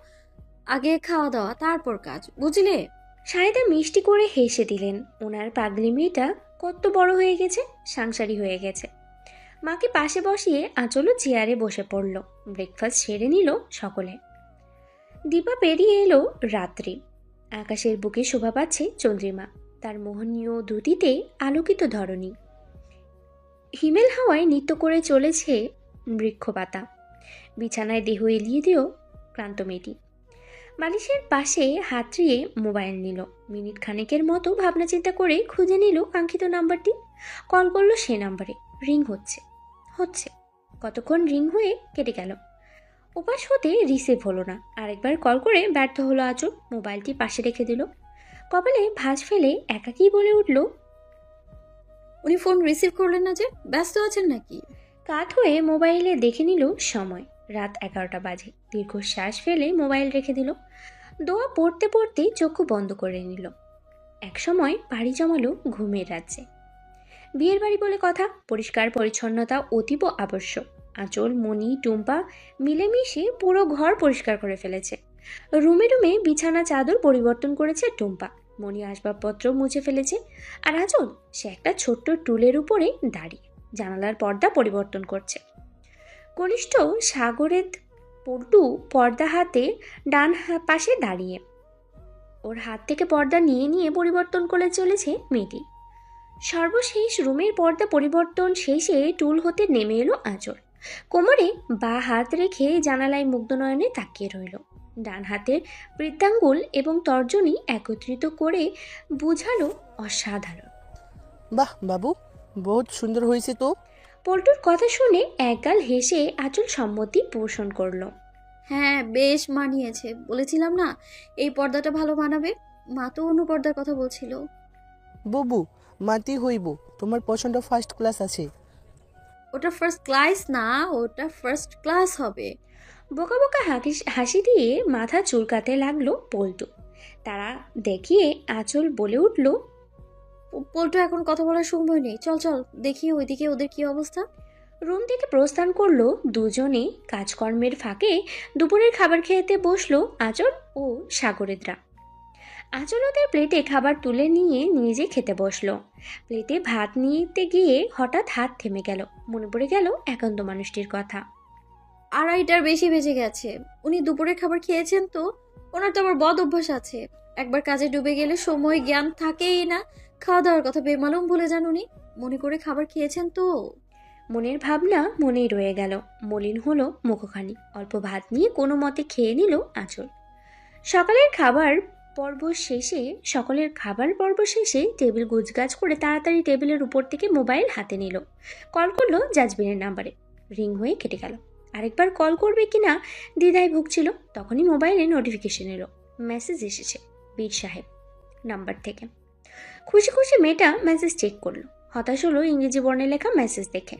আগে খাওয়া দাওয়া তারপর কাজ, বুঝলে? সাহেদা মিষ্টি করে হেসে দিলেন। ওনার পাগলি মেয়েটা কত বড় হয়ে গেছে, সাংসারী হয়ে গেছে। মাকে পাশে বসিয়ে আঁচলও চেয়ারে বসে পড়ল। ব্রেকফাস্ট সেরে নিল সকলে। দীপা পেরিয়ে এলো রাত্রি। আকাশের বুকে শোভা পাচ্ছে চন্দ্রিমা। তার মোহনীয় দুটিতে আলোকিত ধরণী। হিমেল হাওয়ায় নৃত্য করে চলেছে বৃক্ষপাতা। বিছানায় দেহ এলিয়ে দিল ক্লান্ত মেয়েটি। বালিশের পাশে হাতড়িয়ে মোবাইল নিল। মিনিট খানেকের মতো ভাবনা চিন্তা করে খুঁজে নিল কাঙ্ক্ষিত নাম্বারটি। কল করলো সে নাম্বারে। রিং হচ্ছে। কতক্ষণ রিং হয়ে কেটে গেল। উপাস হতে রিসিভ হলো না। আরেকবার কল করে ব্যর্থ হলো আঁচল। মোবাইলটি পাশে রেখে দিল। কপালে ভাঁজ ফেলে একাকী বলে উঠল, উনি ফোন রিসিভ করলেন না যে, ব্যস্ত আছেন নাকি? কাত হয়ে মোবাইলে দেখে নিল সময়। রাত 11টা বাজে। দীর্ঘশ্বাস ফেলে মোবাইল রেখে দিল। দোয়া পড়তে পড়তে চক্ষু বন্ধ করে নিল। একসময় পাড়ি জমালো ঘুমের রাজ্যে। বিয়ের বাড়ি বলে কথা, পরিষ্কার পরিচ্ছন্নতা অতীব আবশ্যক। আঁচল, মণি, টুম্পা মিলেমিশে পুরো ঘর পরিষ্কার করে ফেলেছে। রুমে রুমে বিছানা চাদর পরিবর্তন করেছে টুম্পা। মণি আসবাবপত্র মুছে ফেলেছে। আর আঁচল, সে একটা ছোট্ট টুলের উপরে দাঁড়িয়ে জানালার পর্দা পরিবর্তন করছে। কনিষ্ঠ সাগরের পল্টু পর্দা হাতে ডান পাশে দাঁড়িয়ে ওর হাত থেকে পর্দা নিয়ে নিয়ে পরিবর্তন করে চলেছে মেয়েটি। সর্বশেষ রুমের পর্দা পরিবর্তন শেষে টুল হতে নেমে এলো আঁচল। কোমরে বা হাত রেখে জানালায় মুগ্ধ নয়নে তাকিয়ে রইল। ডান হাতের বৃদ্ধাঙ্গুল এবং তর্জনী একত্রিত করে বুঝালো অসাধারণ। বাহ বাবু, বহুত সুন্দর হয়েছে তো। পল্টুর কথা শুনে একগাল হেসে আঁচল সম্মতি পোষণ করলো। হ্যাঁ, বেশ মানিয়েছে। বলেছিলাম না এই পর্দাটা ভালো মানাবে। মা তো অন্য পর্দার কথা বলছিল। বাবু, মাতি হইব, তোমার পছন্দ ফার্স্ট ক্লাস আছে। ওটা ফার্স্ট ক্লাস না, ওটা ফার্স্ট ক্লাস হবে। বোকা বোকা হাসি দিয়ে মাথা চুলকাতে লাগলো পল্টু। তারা দেখিয়ে আঁচল বলে উঠল, পল্টু, এখন কথা বলার সময় নেই। চল চল দেখি ওইদিকে ওদের কি অবস্থা। রুম থেকে প্রস্থান করলো দুজনে। কাজকর্মের ফাঁকে দুপুরের খাবার খেতে বসলো আঁচল ও সাগরেদরা। আঁচল ওদের প্লেটে খাবার তুলে নিয়ে নিজে খেতে বসলো। প্লেটে ভাত নিতে গিয়ে হঠাৎ হাত থেমে গেল। মনে পড়ে গেল একান্ত মানুষটির কথা। 2:30টার বেশি বেজে গেছে। উনি দুপুরের খাবার খেয়েছেন তো? ওনার তো আবার বদ অভ্যাস আছে, একবার কাজে ডুবে গেলে সময় জ্ঞান থাকেই না। খাওয়া দাওয়ার কথা বেমালুম ভুলে যান উনি। মনে করে খাবার খেয়েছেন তো? মনের ভাবনা মনেই রয়ে গেল। মলিন হলো মুখখানি। অল্প ভাত নিয়ে কোনো মতে খেয়ে নিল আঁচল। সকলের খাবার পর্ব শেষে টেবিল গুজগাছ করে তাড়াতাড়ি টেবিলের উপর থেকে মোবাইল হাতে নিল। কল করলো জাজবিনের নাম্বারে। রিং হয়ে কেটে গেল। আরেকবার কল করবে কিনা দ্বিধায় ভুগছিল। তখনই মোবাইলে নোটিফিকেশন এলো। মেসেজ এসেছে বীর সাহেব নাম্বার থেকে। খুশি খুশি মেয়েটা মেসেজ চেক করলো। হতাশ হলো ইংরেজি বর্ণে লেখা মেসেজ দেখে।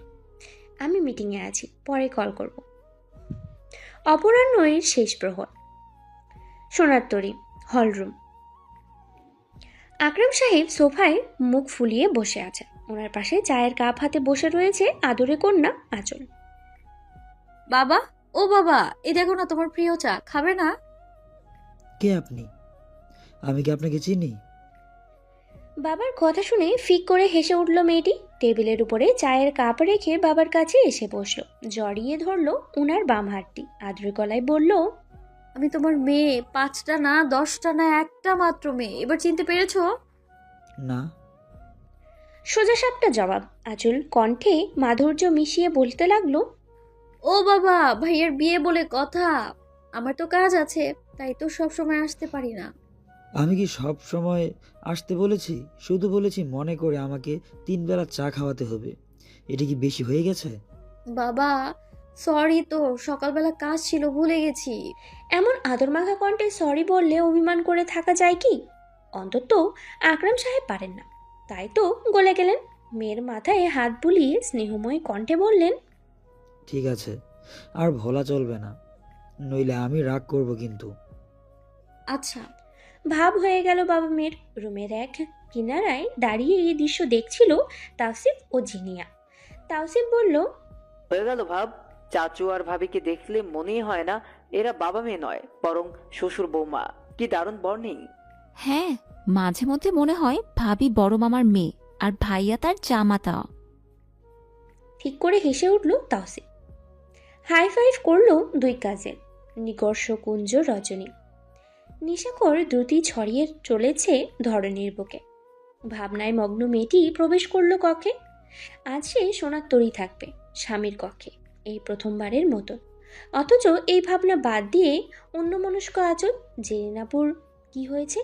আমি মিটিংয়ে আছি, পরে কল করব। অপরাহ্নের শেষ প্রহর। সোনার তরী হলরুম। আকরাম সাহেব সোফায় মুখ ফুলিয়ে বসে আছেন। ওনার পাশে চায়ের কাপ হাতে বসে রয়েছে আদরে কন্যা আঁচল। বাবা, ও বাবা, এই দেখো না তোমার প্রিয় চা, খাবে না? কে আপনি? আমি কি আপনাকে চিনি? বাবার কথা শুনে ফিক করে হেসে উঠল মেয়েটি। টেবিলের উপরে চায়ের কাপ রেখে বাবার কাছে এসে বসলো। জড়িয়ে ধরলো উনার বাম হাতটি। আদরে গলায় বলল, আমি তোমার মেয়ে, 5টা না 10টা না, একটা মাত্র মেয়ে। এবার চিনতে পেরেছো? না। সোজা সাপটা জবাব। আঁচল কণ্ঠে মাধুর্য মিশিয়ে বলতে লাগলো, ও বাবা, ভাইয়ের বিয়ে বলে কথা। আমার তো কাজ আছে, তাই তো সব সময় আসতে পারি না। আমি কি সব সময় আসতে বলেছি? শুধু বলেছি মনে করে আমাকে 3 বেলা চা খাওয়াতে হবে। এটা কি বেশি হয়ে গেছে? বাবা, সরি তো, সকালবেলা কাজ ছিল, ভুলে গেছি। এমন আদরমাখা কণ্ঠে সরি বললে অভিমান করে থাকা যায় কি? অন্তত আকরাম সাহেব পারেন না। তাই তো গলে গেলেন। মেয়ের মাথায় হাত বুলিয়ে স্নেহময় কণ্ঠে বললেন, ঠিক আছে, আর ভোলা চলবে না, নইলে আমি রাগ করব কিন্তু। আচ্ছা। ভাব হয়ে গেল বাবা মেয়ের। রুমের এক কিনারায় দাঁড়িয়ে এই দৃশ্য দেখছিল তাওসিফ ও জিনিয়া। তাওসিফ বলল, হয়ে গেল ভাব। চাচু আর ভাবিকে দেখলে মনেই হয় না এরা বাবা মেয়ে নয়, বরং শ্বশুর বৌমা। কি দারুণ বর্নিং। হ্যাঁ, মাঝে মধ্যে মনে হয় ভাবি বড় মামার মেয়ে আর ভাইয়া তার জামাতা। ঠিক করে হেসে উঠল তাওসিফ। হাই ফাইভ করলো দুই কাজের। নিকর্ষ কুঞ্জ রজনী। নিশাকর দ্রুতি ছড়িয়ে চলেছে ধরনীর বুকে। ভাবনায় মগ্ন মেয়েটি প্রবেশ করলো কক্ষে। আজ সে সোনার তরী থাকবে স্বামীর কক্ষে, এই প্রথমবারের মতন। অথচ এই ভাবনা বাদ দিয়ে অন্যমনস্ক আঁচল। জেরিনাপুর কি হয়েছে?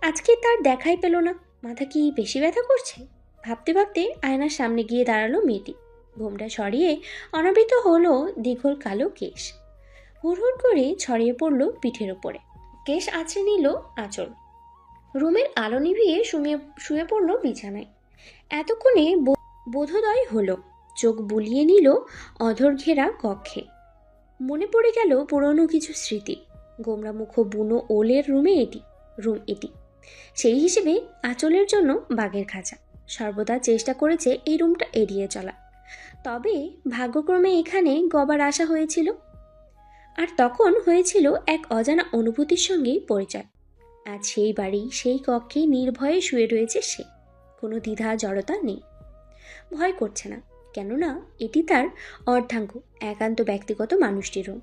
আজকে তার দেখাই পেল না। মাথা কি বেশি ব্যথা করছে? ভাবতে ভাবতে আয়নার সামনে গিয়ে দাঁড়ালো মেয়েটি। ঘোমটা সরিয়ে অনাবৃত হলো দীঘল কালো কেশ। হুড়হুড় করে ছড়িয়ে পড়লো পিঠের ওপরে। কেশ আছড়ে নিল আঁচল। রুমের আলো নিভিয়ে শুয়ে পড়ল বিছানায়। এতক্ষণে বোধোদয় হলো। চোখ বুলিয়ে নিল অধর ঘেরা কক্ষে। মনে পড়ে গেল পুরনো কিছু স্মৃতি। গোমরা মুখ বুনো ওলের রুম এটি। সেই হিসেবে আঁচলের জন্য বাঘের খাঁচা। সর্বদা চেষ্টা করেছে এই রুমটা এড়িয়ে চলা, তবে ভাগ্যক্রমে এখানে গবার আশা হয়েছিল। আর তখন হয়েছিল এক অজানা অনুভূতির সঙ্গেই পরিচয়। আজ সেই বাড়ি, সেই কক্ষে নির্ভয়ে শুয়ে রয়েছে সে। কোনো দ্বিধা জড়তা নেই, ভয় করছে না, কেননা এটি তার অর্ধাঙ্গ, একান্ত ব্যক্তিগত মানুষটির রুম।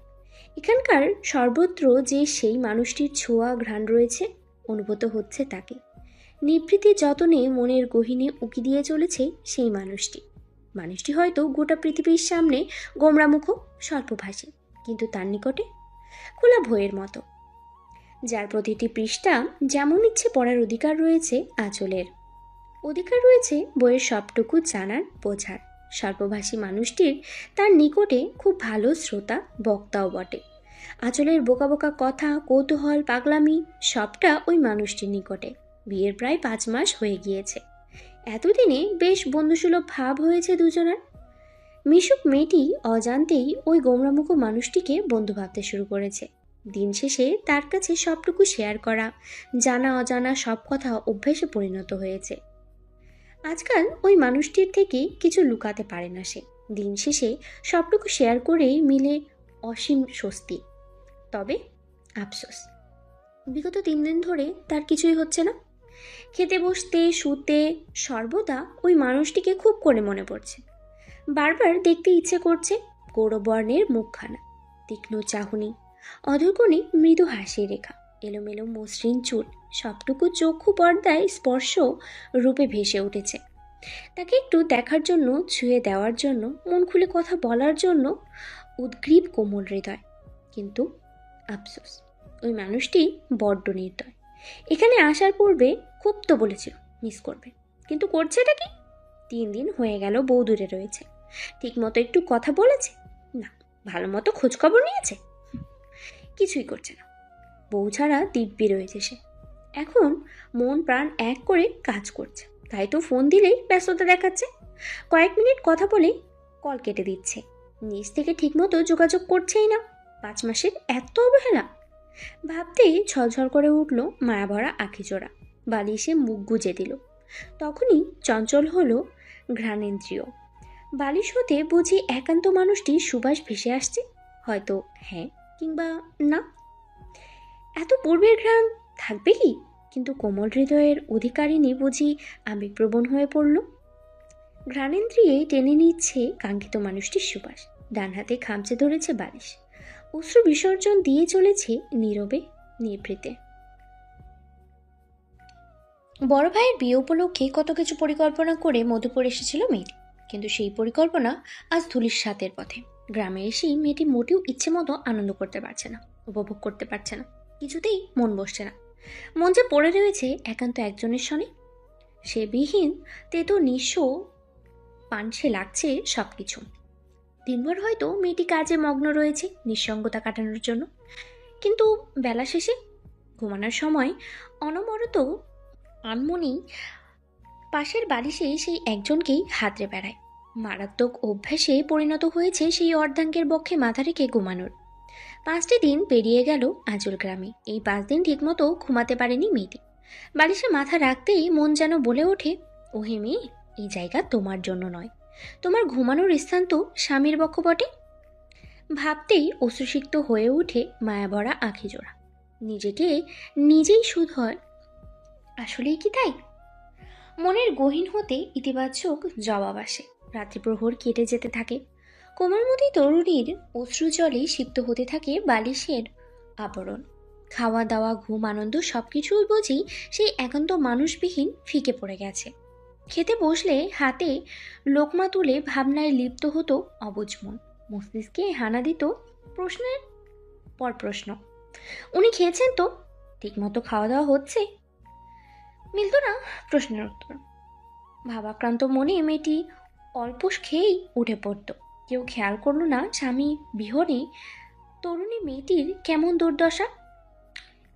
এখানকার সর্বত্র যে সেই মানুষটির ছোঁয়া ঘ্রাণ রয়েছে, অনুভূত হচ্ছে তাকে। নিভৃতি যতনে মনের গহীনে উকি দিয়ে চলেছে সেই মানুষটি হয়তো গোটা পৃথিবীর সামনে গোমরামুখ, স্বল্পভাষী, কিন্তু তার নিকটে খোলা বইয়ের মতো, যার প্রতিটি পৃষ্ঠা যেমন ইচ্ছে পড়ার অধিকার রয়েছে আঁচলের। অধিকার রয়েছে বইয়ের সবটুকু জানার, বোঝার। স্বল্পভাষী মানুষটির তার নিকটে খুব ভালো শ্রোতা, বক্তাও বটে। আঁচলের বোকা বোকা কথা, কৌতূহল, পাগলামি সবটা ওই মানুষটির নিকটে। বিয়ের প্রায় 5 মাস হয়ে গিয়েছে। এতদিনে বেশ বন্ধুসুলভ ভাব হয়েছে দুজনের। মিশুক মেয়েটি অজান্তেই ওই গোমরামুখ মানুষটিকে বন্ধু ভাবতে শুরু করেছে। দিন শেষে তার কাছে সবটুকু শেয়ার করা, জানা অজানা সব কথা অভ্যেসে পরিণত হয়েছে। আজকাল ওই মানুষটির থেকে কিছু লুকাতে পারে না সে। দিন শেষে সবটুকু শেয়ার করেই মিলে অসীম স্বস্তি। তবে আফসোস, বিগত 3 দিন ধরে তার কিছুই হচ্ছে না। খেতে বসতে, শুতে সর্বদা ওই মানুষটিকে খুব করে মনে পড়ছে। বারবার দেখতে ইচ্ছে করছে গৌরবর্ণের মুখখানা, তীক্ষ্ণ চাহনি, অধরকোণে মৃদু হাসি রেখা, এলোমেলো মসৃণ চুল, সবটুকু চক্ষু পর্দায় স্পর্শ রূপে ভেসে উঠেছে। তাকে একটু দেখার জন্য, ছুঁয়ে দেওয়ার জন্য, মন খুলে কথা বলার জন্য উদ্গ্রীব কোমল হৃদয়। কিন্তু আফসোস, ওই মানুষটি বড্ড নির্দয়। এখানে আসার পূর্বে খুব তো বলেছিল মিস করবে, কিন্তু করছেটা কি? 3 দিন হয়ে গেল বউ দূরে রয়েছে। ঠিক মতো একটু কথা বলেছে না, ভালো মতো খোঁজখবর নিয়েছে, কিছুই করছে না। বউ ছাড়া দিব্যি রয়েছে সে। এখন মন প্রাণ এক করে কাজ করছে, তাই তো ফোন দিলেই ব্যস্ততা দেখাচ্ছে। কয়েক মিনিট কথা বলে কল কেটে দিচ্ছে। নিজ থেকে ঠিকমতো যোগাযোগ করছেই না। 5 মাসের এত অবহেলা ভাবতেই ছলছল করে উঠল মায়াভরা আখিজোড়া। বালিশে মুখ গুজে দিল। তখনই চঞ্চল হলো ঘ্রাণেন্দ্রিয়। বালিশ হতে বুঝি একান্ত মানুষটি সুবাস ভেসে আসছে, হয়তো হ্যাঁ কিংবা না। এত পূর্বের ঘ্রাণ থাকবে কি? কিন্তু কোমল হৃদয়ের অধিকারিণী বুঝি আবেগপ্রবণ হয়ে পড়ল। ঘ্রাণেন্দ্রিয়ে টেনে নিচ্ছে কাঙ্ক্ষিত মানুষটির সুবাস। ডান হাতে খামচে ধরেছে বালিশ। অশ্রু বিসর্জন দিয়ে চলেছে নীরবে, নিভৃতে। বড় ভাইয়ের বিয়ে উপলক্ষে কত কিছু পরিকল্পনা করে মধুপুর এসেছিল মেয়েটি, কিন্তু সেই পরিকল্পনা আজ ধুলির সাতের পথে। গ্রামে এসেই মেয়েটি মোটেও ইচ্ছে মতো আনন্দ করতে পারছে না, উপভোগ করতে পারছে না, কিছুতেই মন বসছে না। মন যে পড়ে রয়েছে একান্ত একজনের সনে। সে বিহীন তেতো নিঃস্ব পানসে লাগছে সব কিছু। দিনভর হয়তো মেয়েটি কাজে মগ্ন রয়েছে নিঃসঙ্গতা কাটানোর জন্য, কিন্তু বেলা শেষে ঘুমানোর সময় অনবরত আনমনি পাশের বালিশে সেই একজনকেই হাতড়ে বেড়ায়। মারাত্মক অভ্যাসে পরিণত হয়েছে সেই অর্ধাঙ্গের বক্ষে মাথা রেখে ঘুমানোর। 5টি দিন পেরিয়ে গেল আঁচল গ্রামে। এই 5 দিন ঠিকমতো ঘুমাতে পারেনি মেয়েটি। বালিশে মাথা রাখতেই মন যেন বলে ওঠে, ওহে মেয়ে, এই জায়গা তোমার জন্য নয়, তোমার ঘুমানোর স্থান তো স্বামীর বক্ষ বটে। ভাবতেই অশ্রুসিক্ত হয়ে ওঠে মায়াভরা আখিজোড়া। নিজেকে নিজেই শুধ হয়, আসলেই কি তাই? মনের গহীন হতে ইতিবাচক জবাব আসে। রাত্রিপ্রহর কেটে যেতে থাকে। কোমলমতি তরুণীর অশ্রুজলে সিক্ত হতে থাকে বালিশের আবরণ। খাওয়া দাওয়া, ঘুম, আনন্দ সবকিছুই বুঝি সেই একান্ত মানুষবিহীন ফিকে পড়ে গেছে। খেতে বসলে হাতে লোকমা তুলে ভাবনায় লিপ্ত হতো অবুঝ মন। মস্তিষ্কে হানা দিত প্রশ্নের পর প্রশ্ন। উনি খেয়েছেন তো? ঠিকমতো খাওয়া দাওয়া হচ্ছে? মিলত না প্রশ্নের উত্তর। ভাবাক্রান্ত মনে মেয়েটি অল্প খেয়েই উঠে পড়ত। কেউ খেয়াল করল না স্বামী বিহনে তরুণী মেয়েটির কেমন দুর্দশা।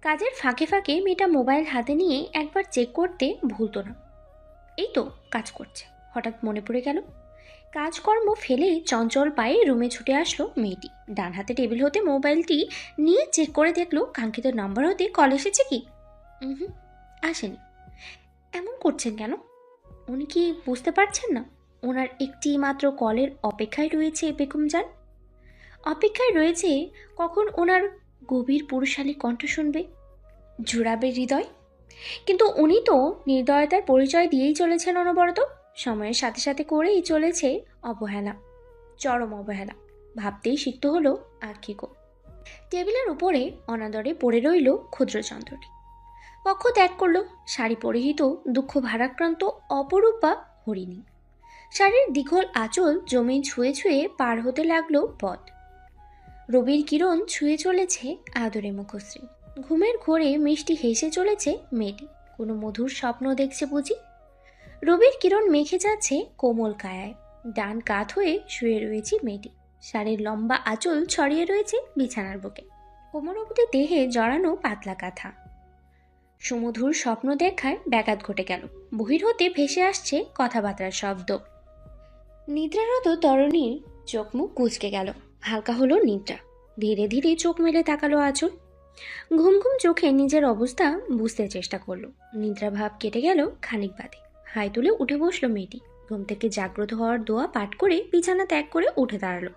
কাজের ফাঁকে ফাঁকে মেয়েটা মোবাইল হাতে নিয়ে একবার চেক করতে ভুলত না। এই তো কাজ করছে। হঠাৎ মনে পড়ে গেল। কাজকর্ম ফেলে চঞ্চল পায়ে রুমে ছুটে আসলো মেয়েটি। ডান হাতে টেবিল হতে মোবাইলটি নিয়ে চেক করে দেখলো কাঙ্ক্ষিত নাম্বার হতে কল এসেছে কি। আসেনি। এমন করছেন কেন? উনি কি বুঝতে পারছেন না ওনার একটি মাত্র কলের অপেক্ষায় রয়েছে বেগম জান? অপেক্ষায় রয়েছে কখন ওনার গভীর পুরুষালী কণ্ঠ শুনবে, জুড়াবে হৃদয়। কিন্তু উনি তো নির্দয়তার পরিচয় দিয়েই চলেছেন অনবরত, সময়ের সাথে সাথে করেই চলেছে অবহেলা, চরম অবহেলা। ভাবতেই সিক্ত হলো আক্ষিকো। টেবিলের উপরে অনাদরে পড়ে রইল ক্ষুদ্রচন্দ্রটি। পক্ষ ত্যাগ করল শাড়ি পরিহিত দুঃখ ভারাক্রান্ত অপরূপা হরিণী। শাড়ির দীঘল আঁচল জমি ছুঁয়ে ছুঁয়ে পার হতে লাগলো পথ। রবির কিরণ ছুঁয়ে চলেছে আদরে মুখশ্রী। ঘুমের ঘোরে মিষ্টি হেসে চলেছে মেয়েটি, কোনো মধুর স্বপ্ন দেখছে বুঝি। রবির কিরণ মেখে যাচ্ছে কোমল কায়ায়, ডান কাত হয়ে শুয়ে রয়েছে মেয়েটি। শাড়ির লম্বা আঁচল ছড়িয়ে রয়েছে বিছানার বুকে, কোমর অবধি দেহে জড়ানো পাতলা কাঁথা। সুমধুর স্বপ্ন দেখায় ব্যাঘাত ঘটে গেল। বহির হতে ভেসে আসছে কথাবার্তার শব্দ। নিদ্রারত তরুণীর চোখ মুখ কুঁচকে গেল, হালকা হলো নিদ্রা। ধীরে ধীরে চোখ মেলে তাকালো আঁচল। ঘুম ঘুম চোখে নিজের অবস্থা বুঝতে চেষ্টা করলো। নিদ্রাভাব কেটে গেল খানিক বাদে। হাই তুলে উঠে বসলো মেয়েটি। ঘুম থেকে জাগ্রত হওয়ার দোয়া পাঠ করে বিছানা ত্যাগ করে উঠে দাঁড়ালো।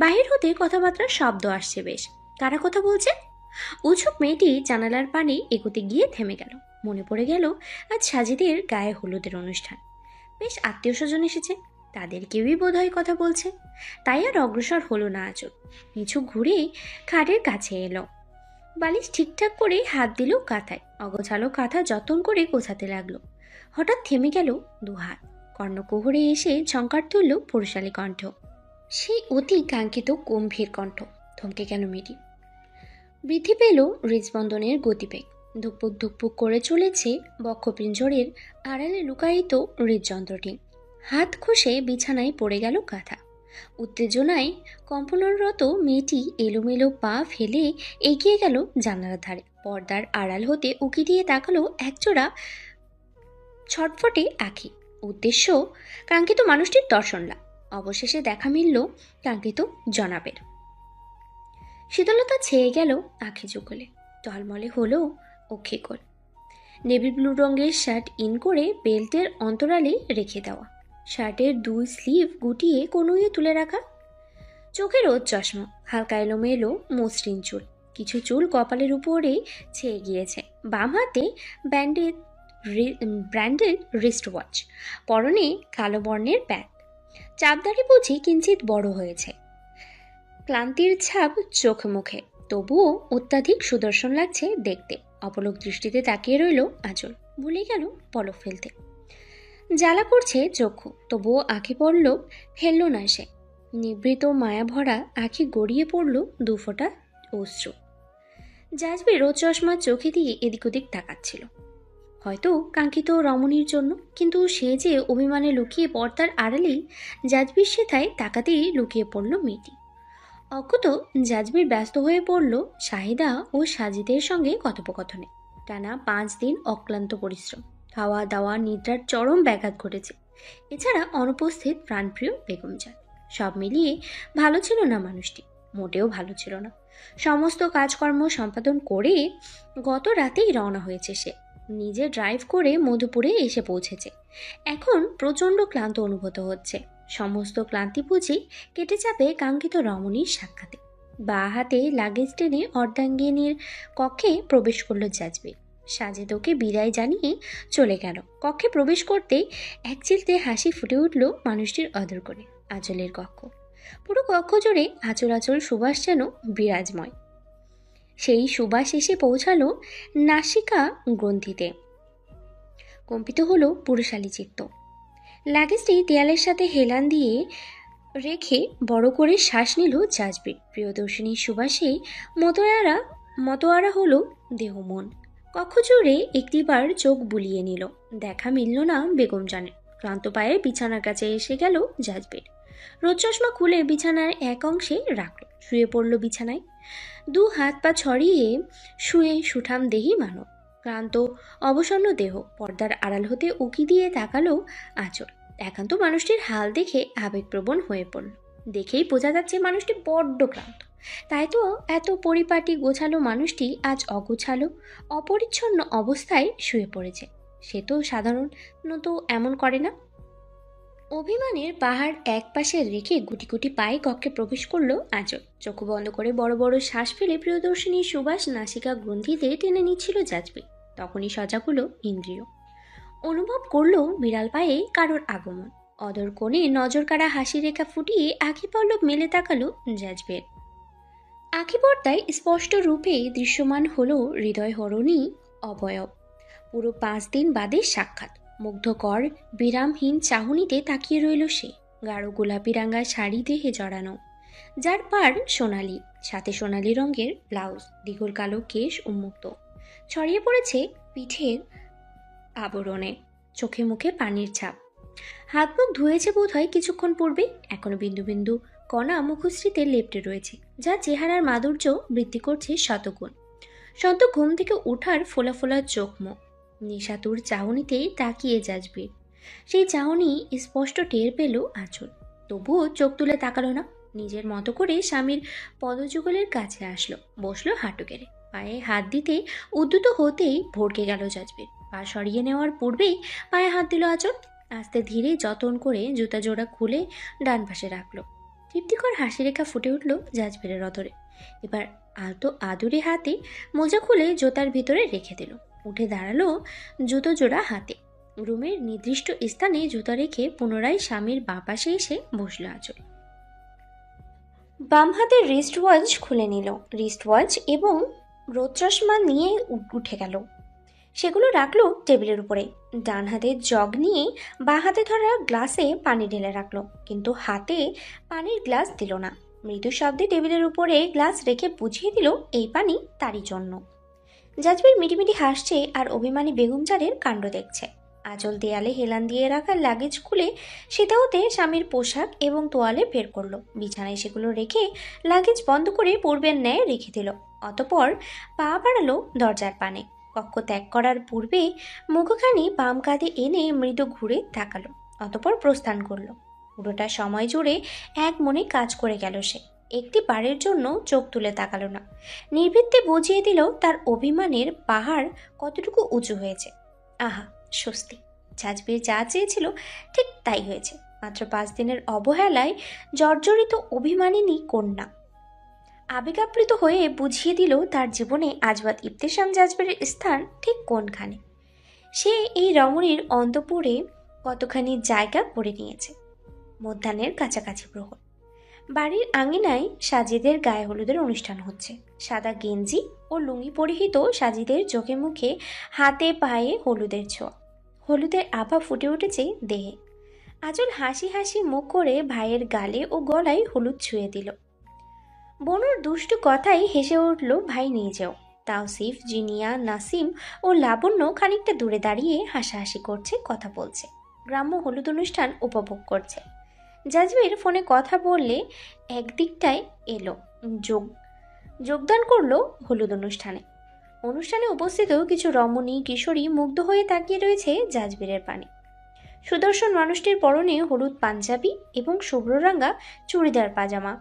বাহির হতে কথাবার্তার শব্দ আসছে বেশ। কারা কথা বলছে? উৎসুক মেয়েটি জানালার পানে এগোতে গিয়ে থেমে গেল। মনে পড়ে গেল আজ সাজিদের গায়ে হলুদের অনুষ্ঠান। বেশ আত্মীয় স্বজন এসেছে, তাদের কেউই বোধহয় কথা বলছে। তাই আর অগ্রসর হলো না আঁচল। পিছু ঘুরে খাটের কাছে এলো। বালিশ ঠিকঠাক করে হাত দিল কাঁথায়। অগোছালো কাঁথা যতন করে গোছাতে লাগলো। হঠাৎ থেমে গেল দুহাত। কর্ণকুহরে এসে ঝঙ্কার তুলল পুরুষালী কণ্ঠ, সেই অতি কাঙ্ক্ষিত গম্ভীর কণ্ঠ। থমকে কেন মেয়েটি। বৃদ্ধি পেল হৃদস্পন্দনের গতিবেগ। ধুকপুক ধুকপুক করে চলেছে বক্ষপিঞ্জরের আড়ালে লুকায়িত হৃদযন্ত্রটি। হাত খসে বিছানায় পড়ে গেল কাঁথা। উত্তেজনায় কম্পনরত মেয়েটি এলোমেলো পা ফেলে এগিয়ে গেল জানালার ধারে। পর্দার আড়াল হতে উকি দিয়ে তাকালো একজোড়া ছটফটে আঁখি। উদ্দেশ্য কাঙ্ক্ষিত মানুষটির দর্শন লাভ। অবশেষে দেখা মিলল কাঙ্ক্ষিত জনাবের। শীতলতা ছেয়ে গেল আঁখি যুগলে। টলমলে হলো অক্ষিকোল। নেভি ব্লু রঙের শার্ট ইন করে বেল্টের অন্তরালে রেখে দেওয়া। শার্টের দুই স্লিভ গুটিয়ে কনুইয়ে তুলে রাখা। চোখে রোদ চশমা, হালকা এলোমেলো মসৃণ চুল। কিছু চুল কপালের উপরে ছেয়ে গিয়েছে। বাম হাতে ব্র্যান্ডেড রিস্ট ওয়াচ, পরনে কালো বর্ণের ব্যাগ। চাপদাড়ি বুঝি কিঞ্চিত বড় হয়েছে। ক্লান্তির ছাপ চোখ মুখে, তবুও অত্যাধিক সুদর্শন লাগছে দেখতে। অপলক দৃষ্টিতে তাকিয়ে রইল আঁচল। ভুলে গেল পলক ফেলতে। জ্বালা করছে চক্ষু, তবুও আঁখি পড়ল ফেলল না সে। নিবৃত মায়া ভরা আঁখি গড়িয়ে পড়ল দুফোঁটা অশ্রু। জাজবে রোদ চশমা চোখে দিয়ে এদিক ওদিক তাকাচ্ছিল, হয়তো কাঙ্ক্ষিত রমণীর জন্য। কিন্তু সে যে অভিমানে লুকিয়ে পর্দার আড়ালেই জাজবির সেথায় তাকাতেই লুকিয়ে পড়ল মেয়েটি। অক্ষত জাজবির ব্যস্ত হয়ে পড়ল শাহিদা ও সাজিদের সঙ্গে কথোপকথনে। টানা 5 দিন অক্লান্ত পরিশ্রম, খাওয়া দাওয়া নিদ্রার চরম ব্যাঘাত ঘটেছে। এছাড়া অনুপস্থিত প্রাণপ্রিয় বেগম জান। সব মিলিয়ে ভালো ছিল না মানুষটি, মোটেও ভালো ছিল না। সমস্ত কাজকর্ম সম্পাদন করে গত রাতেই রওনা হয়েছে সে। নিজে ড্রাইভ করে মধুপুরে এসে পৌঁছেছে। এখন প্রচণ্ড ক্লান্ত অনুভূত হচ্ছে। সমস্ত ক্লান্তি বুঝি কেটে যাবে কাঙ্ক্ষিত রমণীর সাক্ষাতে। বা হাতে লাগেজ টেনে অর্ধাঙ্গিনীর কক্ষে প্রবেশ করলো জাজবির। সাজেদকে বিদায় জানিয়ে চলে গেল। কক্ষে প্রবেশ করতেই একচিলতে হাসি ফুটে উঠল মানুষটির অদর করে। আঁচলের কক্ষ, পুরো কক্ষ জুড়ে আঁচল আঁচল সুবাস যেন বিরাজময়। সেই সুবাস এসে পৌঁছালো নাসিকা গ্রন্থিতে। কম্পিত হলো পুরুষালী চিত্ত। লাগেজটি দেয়ালের সাথে হেলান দিয়ে রেখে বড় করে শ্বাস নিল জাজবির। প্রিয়দর্শিনীর সুবাসে মতোয়ারা হলো দেহ মন। কক্ষ জুড়ে একটিবার চোখ বুলিয়ে নিল। দেখা মিলল না বেগম জানের। ক্লান্ত পায়ে বিছানার কাছে এসে গেল জাজবির। রোদ চশমা খুলে বিছানার এক অংশে রাখল। শুয়ে পড়ল বিছানায়। 2 হাত পা ছড়িয়ে শুয়ে সুঠাম দেহি মানব, ক্লান্ত অবসন্ন দেহ। পর্দার আড়াল হতে উকি দিয়ে তাকালো আঁচল। একান্ত মানুষটির হাল দেখে আবেগপ্রবণ হয়ে পড়ল। দেখেই বোঝা যাচ্ছে মানুষটি বড্ড ক্লান্ত। তাই তো এত পরিপাটি গোছালো মানুষটি আজ অগোছালো অপরিচ্ছন্ন অবস্থায় শুয়ে পড়েছে। সে তো সাধারণত এমন করে না। অভিমানের পাহাড় এক পাশে রেখে গুটি গুটি পায়ে কক্ষে প্রবেশ করলো আঁচল। চোখ বন্ধ করে বড় বড় শ্বাস ফেলে প্রিয়দর্শিনীর সুবাস নাসিকা গ্রন্থিতে টেনে নিচ্ছিল জাজবে। তখনই সজাগ হলো ইন্দ্রিয়। অনুভব করলো বিড়াল পায়ে কারোর আগমন। অদর কোণে নজর কাড়া হাসি রেখা ফুটিয়ে আখি পল্লব মেলে তাকালো জাজবের। আখি পর্দায় স্পষ্ট রূপে দৃশ্যমান হলো হৃদয়হরণী অবয়ব। পুরো 5 দিন বাদে সাক্ষাৎ। মুগ্ধকর বিরামহীন চাহনিতে তাকিয়ে রইল সে। গাঢ় গোলাপি রাঙা শাড়ি দেহে জড়ানো, যার পাড় সোনালি, সাথে সোনালি রঙের ব্লাউজ, দীঘল কালো কেশ উন্মুক্ত ছড়িয়ে পড়েছে পিঠের আবরণে। চোখে মুখে পানির ছাপ। হাত মুখ ধুয়েছে বোধহয় কিছুক্ষণ পূর্বে। এখনো বিন্দু বিন্দু কণা মুখশ্রীতে লেপ্টে রয়েছে, যা চেহারার মাধুর্য বৃদ্ধি করছে শতগুণ। সদ্য ঘুম থেকে ওঠার ফোলা ফোলা চোখ মুখ, নিশাতুর চাহনিতে তাকিয়ে যাজবে। সেই চাহনি স্পষ্ট টের পেল আঁচল। তবুও চোখ তুলে তাকালো না। নিজের মতো করে স্বামীর পদযুগলের কাছে আসলো, বসলো হাঁটু গেড়ে। পায়ে হাত দিতে উদ্যত হতেই ভড়কে গেল জাজবের। পা সরিয়ে নেওয়ার পূর্বেই পায়ে হাত দিল আঁচল। আস্তে ধীরে যতন করে জুতা জোড়া খুলে ডান পাশে রাখলো। তৃপ্তিকর হাসি রেখা ফুটে উঠল জাজবেরের অতরে। এবার আলতো আদুরে হাতে মোজা খুলে জুতার ভিতরে রেখে দিল। উঠে দাঁড়ালো জুতো জোড়া হাতে। রুমের নির্দিষ্ট স্থানে জুতা রেখে পুনরায় স্বামীর বাঁ পাশে এসে বসল আঁচল। বাম হাতের রিস্ট ওয়াচ খুলে নিল। রিস্ট ওয়াচ এবং রোদ চশমা নিয়ে উঠে গেল। সেগুলো রাখলো টেবিলের উপরে। ডান হাতের জগ নিয়ে বাঁ হাতে ধরা গ্লাসে পানি ঢেলে রাখলো, কিন্তু হাতে পানির গ্লাস দিল না। মৃদু শব্দে টেবিলের উপরে গ্লাস রেখে বুঝিয়ে দিল এই পানি তারই জন্য। জাজবের মিটিমিটি হাসছে আর অভিমানী বেগমজারের কাণ্ড দেখছে। আঁচল দেয়ালে হেলান দিয়ে রাখা লাগেজ খুলে সেটাওতে স্বামীর পোশাক এবং তোয়ালে বের করলো। বিছানায় সেগুলো রেখে লাগেজ বন্ধ করে পূর্বের ন্যায় রেখে দিল। অতপর পা বাড়ালো দরজার পানে। কক্ষ ত্যাগ করার পূর্বে মুখখানি বাম কাঁধে এনে মৃদু ঘুরে তাকালো। অতপর প্রস্থান করলো। পুরোটা সময় জুড়ে এক মনে কাজ করে গেল সে। একটি বারের জন্য চোখ তুলে তাকালো না। নির্বৃত্তে বুঝিয়ে দিল তার অভিমানের পাহাড় কতটুকু উঁচু হয়েছে। আহা, স্বস্তি। জাজবের যা চেয়েছিল ঠিক তাই হয়েছে। মাত্র 5 দিনের অবহেলায় জর্জরিত অভিমানিনী কন্যা আবেগাপ্লুত হয়ে বুঝিয়ে দিল তার জীবনে আজবাত ইবতেসাম জাজবেরের স্থান ঠিক কোনখানে। সে এই রমণীর অন্তপুরে কতখানি জায়গা করে নিয়েছে। মধ্যাহ্নের কাছাকাছি প্রহর। বাড়ির আঙিনায় সাজিদের গায়ে হলুদের অনুষ্ঠান হচ্ছে। সাদা গেঞ্জি ও লুঙ্গি পরিহিত সাজিদের চোখে মুখে হাতে পায়ে হলুদের ছোঁয়া। হলুদের আভা ফুটে উঠেছে দেহে। আঁচল হাসি হাসি মুখ করে ভাইয়ের গালে ও গলায় হলুদ ছুঁয়ে দিল। বনুর দুষ্টু কথাই হেসে উঠল ভাই নিজেও। তাওসিফ, জিনিয়া, নাসিম ও লাবণ্য খানিকটা দূরে দাঁড়িয়ে হাসাহাসি করছে, কথা বলছে, গ্রাম্য হলুদ অনুষ্ঠান উপভোগ করছে। জাজবের ফোনে কথা বললে একদিকটায় এলো, যোগদান করলো হলুদ অনুষ্ঠানে। অনুষ্ঠানে উপস্থিত কিছু রমণী কিশোরী মুগ্ধ হয়ে তাকিয়ে রয়েছে জাজবেরের পানে। সুদর্শন মানুষটির পরনে হলুদ পাঞ্জাবি এবং শুভ্ররাঙ্গা চুড়িদার পাজামা।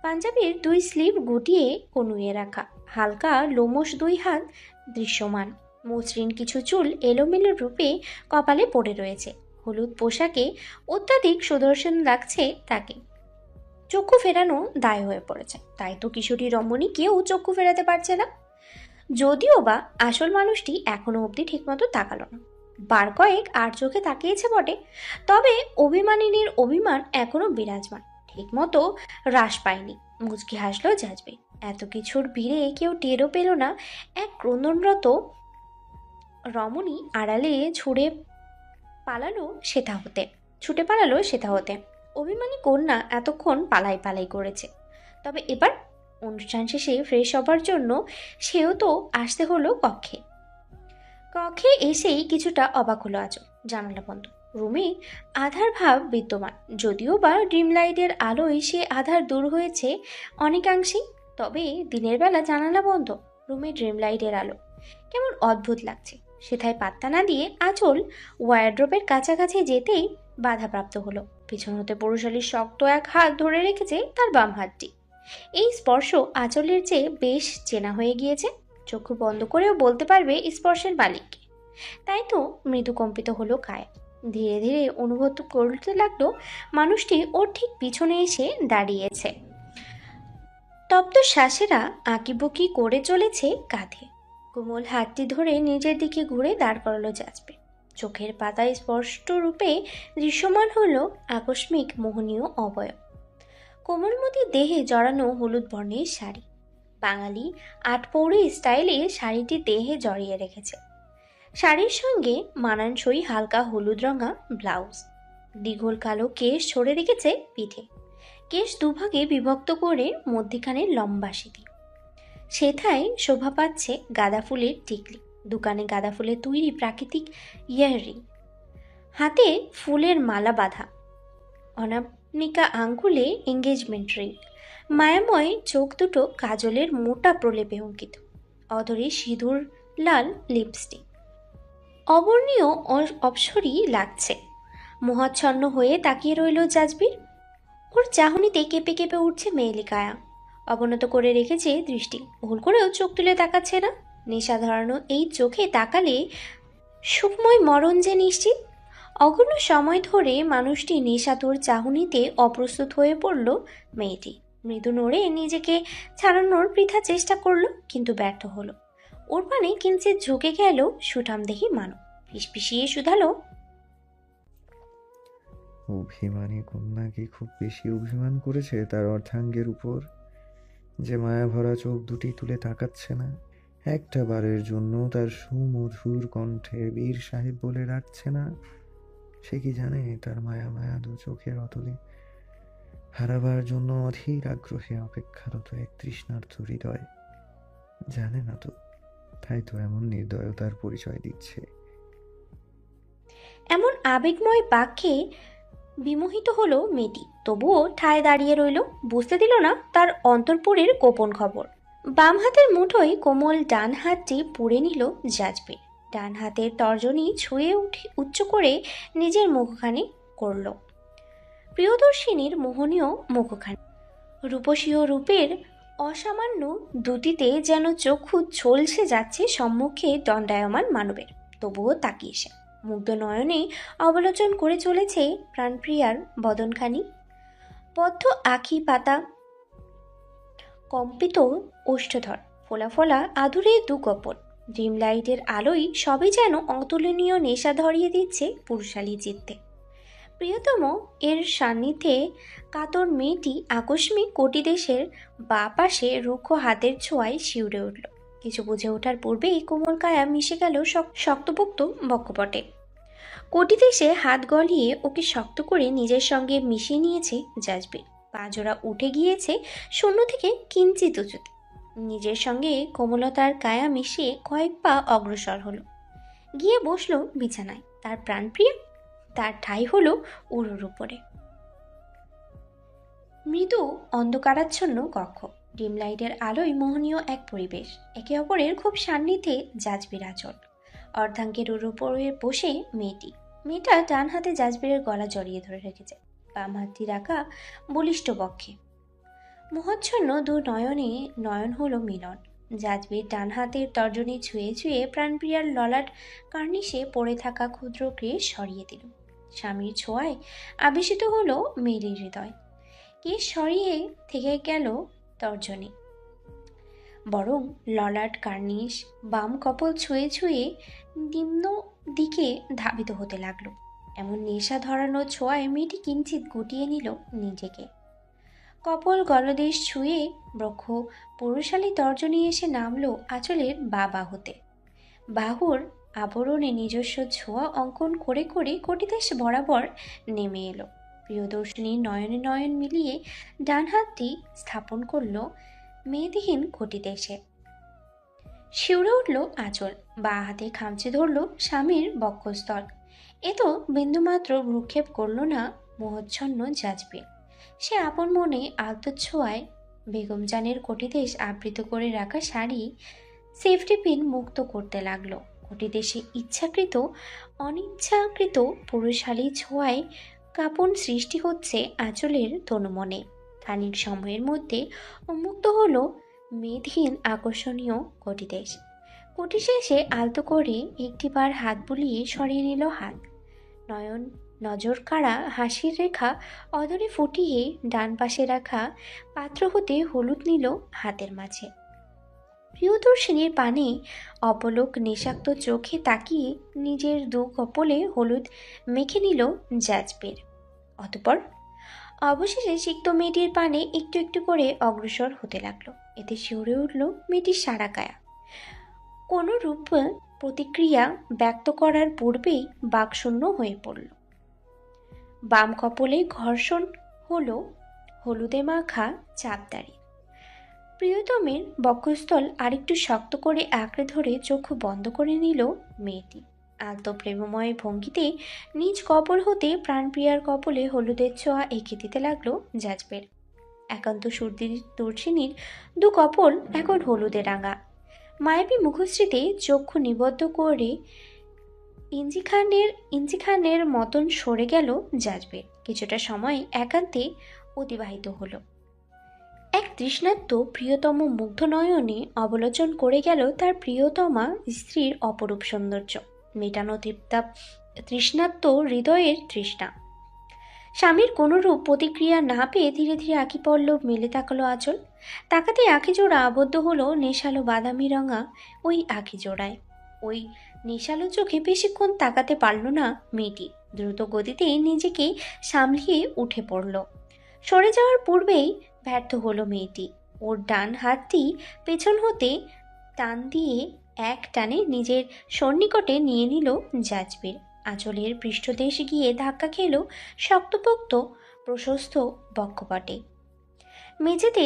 পাঞ্জাবির 2 স্লিভ গুটিয়ে কনুয়ে রাখা, হালকা লোমশ 2 হাত দৃশ্যমান। মসৃণ কিছু চুল এলোমেলো রূপে কপালে পড়ে রয়েছে। হলুদ পোশাকে অত্যাধিক সুদর্শন লাগছে তাকে। চক্ষু ফেরানো দায় হয়ে পড়েছে। তাই তো কিশোরী রমণী কেউ চক্ষু ফেরাতে পারছে না। যদিও বা আসল মানুষটি এখনো অবধি ঠিকমতো তাকালো না। বার কয়েক আর চোখে তাকিয়েছে বটে, তবে অভিমানিনীর অভিমান এখনো বিরাজমান, ঠিকমতো হ্রাস পায়নি। মুচকি হাসলো জাজবে। এত কিছুর ভিড়ে কেউ টেরও পেল না এক ক্রন্দনরত রমণী আড়ালে ছুটে পালালো সেটা হতে। অভিমানী কন্যা এতক্ষণ পালাই পালাই করেছে, তবে এবার অনুষ্ঠান শেষে ফ্রেশ হবার জন্য সেও তো আসতে হলো কক্ষে। এসেই কিছুটা অবাক হলো আঁচল। জানালা বন্ধ। রুমে আধার ভাব বিদ্যমান, যদিও বা ড্রিম লাইটের আলোয় সে আধার দূর হয়েছে অনেকাংশেই। তবে দিনের বেলা জানালা বন্ধ, রুমে ড্রিম লাইটের আলো কেমন অদ্ভুত লাগছে। সেথায় পাত্তা না দিয়ে আঁচল ওয়ারড্রোবের কাছাকাছি যেতেই বাধাপ্রাপ্ত হলো। পিছন হতে পুরুষালীর শক্ত এক হাত ধরে রেখেছে তার বাম হাতটি। এই স্পর্শ আঁচলের চেয়ে বেশ চেনা হয়ে গিয়েছে। চক্ষু বন্ধ করেও বলতে পারবে স্পর্শের মালিককে। তাই তো মৃদু কম্পিত হলো কায়া। ধীরে ধীরে অনুভব করতে লাগলো মানুষটি ওর ঠিক পিছনে এসে দাঁড়িয়েছে। তপ্ত শ্বাসেরা আঁকিবুকি করে চলেছে কাঁধে। কোমল হাতটি ধরে নিজের দিকে ঘুরে দাঁড় করালো জাজবে। চোখের পাতায় স্পষ্ট রূপে দৃশ্যমান হলো আকস্মিক মোহনীয় অবয়ব। কোমলমতি দেহে জড়ানো হলুদ বর্ণের শাড়ি। বাঙালি আটপৌরি স্টাইলে শাড়িটি দেহে জড়িয়ে রেখেছে। শাড়ির সঙ্গে মানানসই হালকা হলুদ রঙা ব্লাউজ। দীঘল কালো কেশ ছড়ে রেখেছে পিঠে। কেশ দুভাগে বিভক্ত করে মধ্যিখানে লম্বা সিঁথি। সেথায় শোভা পাচ্ছে গাঁদা ফুলের টিকলি। দোকানে গাঁদা ফুলের তৈরি প্রাকৃতিক ইয়াররিং। হাতে ফুলের মালা বাঁধা। অনামিকা আঙ্গুলে এঙ্গেজমেন্ট রিং। মায়াময় চোখ দুটো কাজলের মোটা প্রলেপে অঙ্কিত। অধরে সিঁদুর লাল লিপস্টিক। অবর্ণীয় অপসরী লাগছে। মোহাচ্ছন্ন হয়ে তাকিয়ে রইল জাজবির। ওর চাহনিতে কেঁপে কেঁপে উঠছে মেয়েলি কায়া। অবনত করে রেখেছে দৃষ্টি। ভুল করেও চোখ তুলে তাকাচ্ছে না। নেশা ধরানো এই চোখে তাকালে সুখময় মরণ যে নিশ্চিত। অগণন সময় ধরে মানুষটি নেশাতুর চাহনিতে অপ্রস্তুত হয়ে পড়ল মেয়েটি। মৃদু নড়ে নিজেকে ছাড়ানোর বৃথা চেষ্টা করলো, কিন্তু ব্যর্থ হলো। ওর পানে কিঞ্চিত ঝুঁকে গেল সুঠাম দেখি মানব। ফিসফিসিয়ে শুধালো, অভিমানী কন্যা কি খুব বেশি অভিমান করেছে তার অর্ধাঙ্গের উপর, যে মায়া ভরা চোখ দুটি তুলে তাকাচ্ছে না? একটা বারের জন্য তার সুমধুর কণ্ঠে বীর সাহেব বলে রাখছে না? সে কি জানে তার মায়া মায়া দু চোখের অতলে হারাবার জন্য অধীর আগ্রহে অপেক্ষারত এক তৃষ্ণার্থ হৃদয়? জানে না তো, তাই তো এমন নির্দয়তার পরিচয় দিচ্ছে। এমন আবেগময় বাক্যে বিমোহিত হলো মেয়েটি। তবুও ঠায় দাঁড়িয়ে রইল। বুঝতে দিল না তার অন্তর্পুরের গোপন খবর। বাম হাতের মুঠোয় কোমল ডান হাতটি পুড়ে নিল জাজবে। ডান হাতের তর্জনী ছুঁয়ে উচ্চ করে নিজের মুখখানি করল। প্রিয়দর্শিনীর মোহনীয় মুখখানি। রূপসী রূপের অসামান্য দুটিতে যেন চক্ষু ঝলসে যাচ্ছে সম্মুখে দণ্ডায়মান মানবের। তবুও তাকিয়ে সে মুগ্ধ নয়নে অবলোচন করে চলেছে প্রাণপ্রিয়ার বদনখানি। বদ্ধ আখি পাতা, কম্পিত ওষ্ঠধর, ফোলা ফোলা আদুরে দু কপট। ড্রিম লাইটের আলোয় সবই যেন অতুলনীয় নেশা ধরিয়ে দিচ্ছে পুরুষালী চিত্তে। প্রিয়তম এর সান্নিধ্যে কাতর মেয়েটি আকস্মিক কোটিদেশের বা পাশে রুক্ষ হাতের ছোঁয়ায় শিউরে উঠল। কিছু বুঝে ওঠার পূর্বেই কোমল কায়া মিশে গেল শক্তপোক্ত বক্ষপটে। কোটিদেশে হাত গলিয়ে ওকে শক্ত করে নিজের সঙ্গে মিশিয়ে নিয়েছে জাজবির। পাজোড়া উঠে গিয়েছে শূন্য থেকে কিঞ্চিত উঁচুতে। নিজের সঙ্গে কোমলতার কায়া মিশিয়ে কয়েক পা অগ্রসর হলো। গিয়ে বসলো বিছানায়। তার প্রাণপ্রিয়া, তার ঠাঁই হলো উরুর উপরে। মৃদু অন্ধকারাচ্ছন্ন কক্ষ। ডিম লাইটের আলোয় মোহনীয় এক পরিবেশ। একে অপরের খুব সান্নিধ্যে জাজবির আঁচল। অর্ধাঙ্গের উপরে বসে মেয়েটা ডান হাতে জাজবিরের গলা জড়িয়ে ধরে রেখেছে, বাম হাতটি রাখা বলিষ্ঠ বক্ষে। মোহাচ্ছন্ন দু নয়নে নয়ন হলো মিলন। জাজবির ডান হাতের তর্জনী ছুঁয়ে ছুঁয়ে প্রাণপ্রিয়ার ললাট কার্নিশে পড়ে থাকা ক্ষুদ্র ক্রেশ সরিয়ে দিল। স্বামীর ছোঁয়ায় আবেশিত হলো মেয়েলির হৃদয়। কেশ সরিয়ে থেকে গেল তর্জনী, বরং ললাট কার্নিশ বাম কপল ছুঁয়ে ছুঁয়ে নিম্ন দিকে ধাবিত হতে লাগলো। এমন নেশা ধরানো ছোঁয়ায় মেয়েটি কিঞ্চিত গুটিয়ে নিল নিজেকে। কপল গলদেশ ছুঁয়ে বক্ষ পুরুষালী তর্জনী এসে নামলো আঁচলের বা বাহুতে। বাহুর আবরণে নিজস্ব ছোঁয়া অঙ্কন করে করে কোটিদেশ বরাবর নেমে এলো। প্রিয়দর্শিনী নয়নে নয়ন মিলিয়ে ডান হাতটি স্থাপন করল মেয়েদিহীন কোটিদেশে। শিউরে উঠল আঁচল, বা হাতে খামচে ধরল স্বামীর বক্ষস্থল। এ তো বিন্দুমাত্র ভ্রুক্ষেপ করল না মোহচ্ছন্ন জাজবে। সে আপন মনে আলতোছোঁয়ায় বেগম জানের কোটিদেশ আবৃত করে রাখা শাড়ি সেফটি পিন মুক্ত করতে লাগলো। কোটিদেশে ইচ্ছাকৃত অনিচ্ছাকৃত পুরুষালী ছোঁয়ায় কাঁপন সৃষ্টি হচ্ছে আঁচলের তনুমনে। খানিক সময়ের মধ্যে উন্মুক্ত হলো মেদহীন আকর্ষণীয় কটিদেশ। কুটি শেষে আলতো করে একটিবার হাত বুলিয়ে সরিয়ে নিল হাত। নয়ন নজর কাড়া হাসির রেখা অদরে ফুটিয়ে ডান পাশে রাখা পাত্র হতে হলুদ নিল হাতের মাঝে। প্রিয়দর্শিনীর পানে অপলক নেশাক্ত চোখে তাকিয়ে নিজের দু কপলে হলুদ মেখে নিল জাজবের। অতঃপর অবশেষে সিক্ত মেয়েটির পানে একটু একটু করে অগ্রসর হতে লাগলো। এতে শিউরে উঠল মেয়েটির সারা কায়া। কোনো রূপ প্রতিক্রিয়া ব্যক্ত করার পূর্বেই বাকশূন্য হয়ে পড়ল। বাম কপলে ঘর্ষণ হলো হলুদে মাখা চাপদারি। প্রিয়তমের বক্ষস্থল আরেকটু শক্ত করে আঁকড়ে ধরে চোখ বন্ধ করে নিল মেয়েটি। আলতো প্রেমময় ভঙ্গিতে নিজ কপল হতে প্রাণপ্রিয়ার কপলে হলুদের ছোঁয়া এঁকে দিতে লাগলো জাজবের। একান্ত দর্শিনীর দু কপল এখন হলুদে রাঙা। মায়াবী মুখশ্রীতে চক্ষু নিবদ্ধ করে ইঞ্জিখানের মতন সরে গেল জাজবের। কিছুটা সময় একান্তে অতিবাহিত হলো। এক তৃষ্ণার্ত প্রিয়তম মুগ্ধ নয়নে অবলোচন করে গেল তার প্রিয়তমা স্ত্রীর অপরূপ সৌন্দর্য। মেটানো তৃষ্ণার্ত হৃদয়ের তৃষ্ণা। স্বামীর কোনরূপ প্রতিক্রিয়া না পেয়ে ধীরে ধীরে আঁকি পল্লব মেলে তাকালো আঁচল। তাকাতে আঁখি জোড়া আবদ্ধ হলো নেশালো বাদামি রঙা ওই আঁখি জোড়ায়। ওই নেশালো চোখে বেশিক্ষণ তাকাতে পারল না মেয়েটি। দ্রুত গতিতে নিজেকে সামলিয়ে উঠে পড়ল। সরে যাওয়ার পূর্বেই ব্যর্থ হলো মেয়েটি। ওর ডান হাতটি পেছন হতে টান দিয়ে এক টানে নিজের সন্নিকটে নিয়ে নিল জাজবের। আঁচলের পৃষ্ঠদেশ গিয়ে ধাক্কা খেল শক্তপোক্ত প্রশস্ত বক্ষপটে। মেঝেতে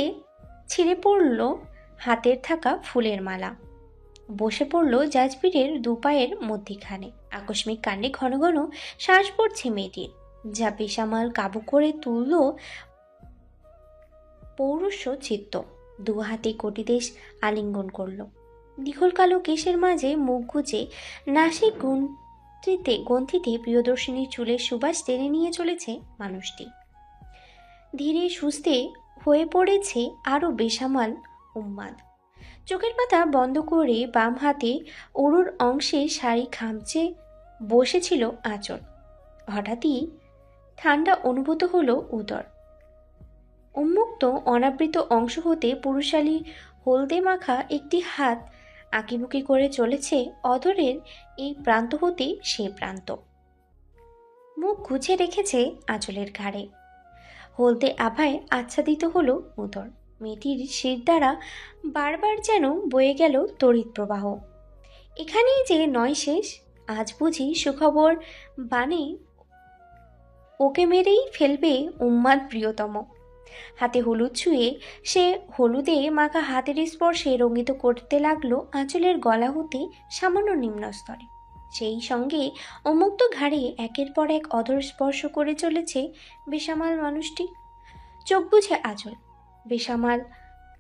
ছিঁড়ে পড়ল হাতের থাকা ফুলের মালা। বসে পড়ল জাজবীরের দুপায়ের মধ্যিখানে। আকস্মিক কাণ্ডে ঘন ঘন শ্বাস পড়ছে মেয়েটির, যা বেসামাল কাবু করে তুলল পৌরুষ চিত্ত। দু হাতে কটিদেশ আলিঙ্গন করল। দীঘল কালো কেশের মাঝে মুখ গুজে নাসিক গ্রন্থিতে প্রিয়দর্শিনীর চুলের সুবাস টেনে নিয়ে চলেছে মানুষটি। ধীরে সুস্থে হয়ে পড়েছে আরও বেসামাল উন্মাদ। চোখের পাতা বন্ধ করে বাম হাতে উরুর অংশে শাড়ি খামচে বসেছিল আঁচল। হঠাৎই ঠান্ডা অনুভূত হলো উদর। উন্মুক্ত অনাবৃত অংশ হতে পুরুষালী হলদে মাখা একটি হাত আঁকিবুকি করে চলেছে অধরের এই প্রান্ত হতে সে প্রান্ত। মুখ গুছে রেখেছে আঁচলের ঘাড়ে। হলদে আভায় আচ্ছাদিত হলো উদর। মেয়েটির শির দ্বারা বারবার যেন বয়ে গেল তড়িৎ প্রবাহ। এখানেই যে নয় শেষ, আজ বুঝি সুখবর বানে ওকে মেরেই ফেলবে উন্মাদ প্রিয়তম। হাতে হলুদ ছুঁয়ে সে হলুদে মাখা হাতের স্পর্শে রঙ্গিত করতে লাগলো আঁচলের গলা হতে সামান্য নিম্নস্তরে। সেই সঙ্গে উন্মুক্ত ঘাড়ে একের পর এক অধর স্পর্শ করে চলেছে বেসামাল মানুষটি। চোখ বুঝে আঁচল। বেসামাল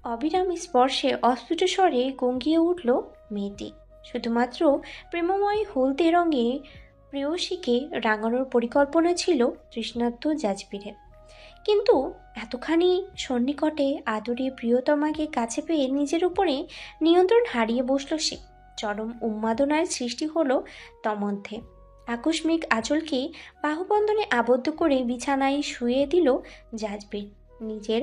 অবিরাম স্পর্শে অস্ফুট স্বরে গঙ্গিয়ে উঠল মেয়েটি। শুধুমাত্র প্রেমময় হলদে রঙে প্রেয়সীকে রাঙানোর পরিকল্পনা ছিল তৃষ্ণার্ত জাজবীরের। কিন্তু এতখানি সন্নিকটে আদরে প্রিয়তমাকে কাছে পেয়ে নিজের উপরে নিয়ন্ত্রণ হারিয়ে বসল সে। চরম উন্মাদনার সৃষ্টি হলো তমধ্যে। আকস্মিক আঁচলকে বাহুবন্ধনে আবদ্ধ করে বিছানায় শুয়ে দিল জাজবীর। নিজের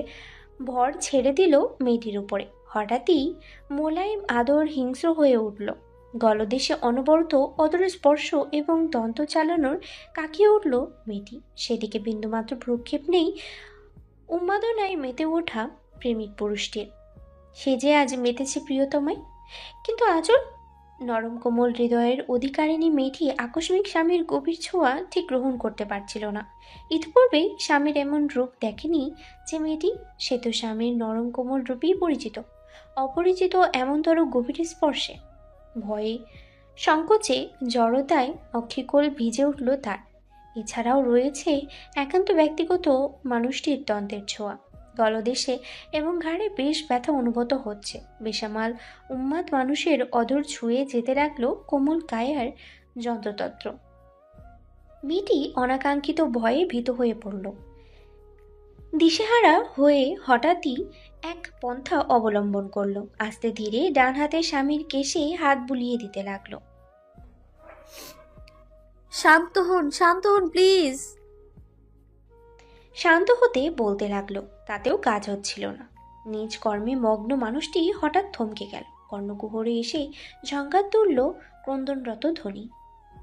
ভর ছেড়ে দিল মেয়েটির উপরে। হঠাৎই মোলায়েম আদর হিংস্র হয়ে উঠল। গলদেশে অনবরত অদর স্পর্শ এবং দন্ত চালানোর কাকিয়ে উঠল মেয়েটি। সেদিকে বিন্দুমাত্র ভ্রুক্ষেপ নেই উন্মাদনায় মেতে ওঠা প্রেমিক পুরুষটির। সে যে আজ মেতেছে প্রিয়তমায়। কিন্তু আঁচল নরম কোমল হৃদয়ের অধিকারিণী মেয়েটি আকস্মিক স্বামীর গভীর ছোঁয়া ঠিক গ্রহণ করতে পারছিল না। ইতিপূর্বে স্বামীর এমন রূপ দেখেনি যে মেয়েটি। সে তো স্বামীর নরম কোমল রূপেই পরিচিত, অপরিচিত এমনতর গভীর স্পর্শে। ভয়ে সংকোচে জড়তায় অক্ষিকোল ভিজে উঠল তার। এছাড়াও রয়েছে একান্ত ব্যক্তিগত মানুষটির দন্তের ছোঁয়া। গলদেশে এবং ঘাড়ে বেশ ব্যথা অনুভূত হচ্ছে। বেসামাল উন্মাদ মানুষের অধর ছুঁয়ে যেতে লাগলো কোমল কায়ার যন্ত্রতন্ত্র। মেয়েটি অনাকাঙ্ক্ষিত ভয়ে ভীত হয়ে পড়ল। দিশেহারা হয়ে হঠাৎই এক পন্থা অবলম্বন করলো। আস্তে ধীরে ডান হাতে স্বামীর কেশে হাত বুলিয়ে দিতে লাগলো। শান্ত হন প্লিজ। শান্ত হতে বলতে লাগলো, তাতেও কাজ হচ্ছিল না। নিজ কর্মে মগ্ন মানুষটি হঠাৎ থমকে গেল। কর্ণকুহরে এসে ঝঙ্কার তুলল ক্রন্দনরত ধ্বনি।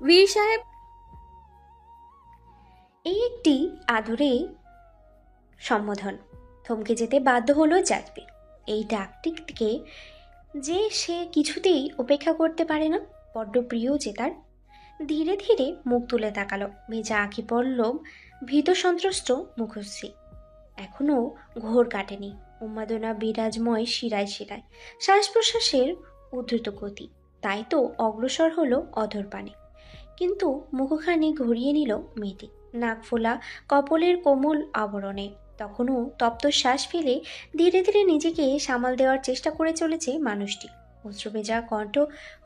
বীর সাহেব। এই একটি আদরে সম্বোধন। থমকে যেতে বাধ্য হলো জাজবির। এই ডাকটিকে যে সে কিছুতেই উপেক্ষা করতে পারে না, বড্ড প্রিয় যে তার। ধীরে ধীরে মুখ তুলে তাকালো। ভেজা আঁখি পড়ল ভীত সন্ত্রস্ত মুখশ্রী। এখনো ঘোর কাটেনি। উন্মাদনা বিরাজময় শিরায় শিরায়, শ্বাস প্রশ্বাসের উদ্ধৃত গতি। তাই তো অগ্রসর হলো অধর পানে। কিন্তু মুখখানি ঘুরিয়ে নিল মেয়েটি, নাক ফোলা কপলের কোমল আবরণে। তখনও তপ্ত শ্বাস ফেলে ধীরে ধীরে নিজেকে সামাল দেওয়ার চেষ্টা করে চলেছে মানুষটি। অশ্রুভেজা কণ্ঠ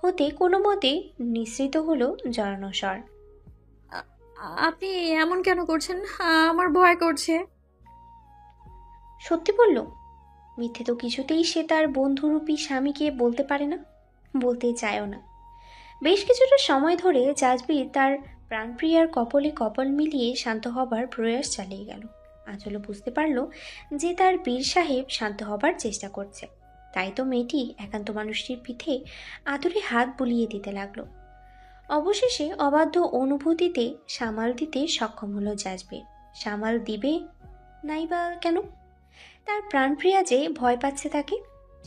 হতে কোনো মতে নিঃসৃত হলো জড়ানো স্বর। আপনি এমন কেন করছেন? আমার ভয় করছে। সত্যি বলল? মিথ্যে তো কিছুতেই সে তার বন্ধুরূপী স্বামীকে বলতে পারে না, বলতে চায়ও না। বেশ কিছুটা সময় ধরে জাজবির তার প্রাণপ্রিয়ার কপলে কপল মিলিয়ে শান্ত হবার প্রয়াস চালিয়ে গেল। আঁচলও বুঝতে পারল যে তার বীর সাহেব শান্ত হবার চেষ্টা করছে। তাই তো মেয়েটি একান্ত মানুষটির পিঠে আদরে হাত বুলিয়ে দিতে লাগলো। অবশেষে অবাধ্য অনুভূতিতে সামাল দিতে সক্ষম হলো জাজবির। সামাল দিবে নাই বা কেন? তার প্রাণপ্রিয়া যে ভয় পাচ্ছে তাকে,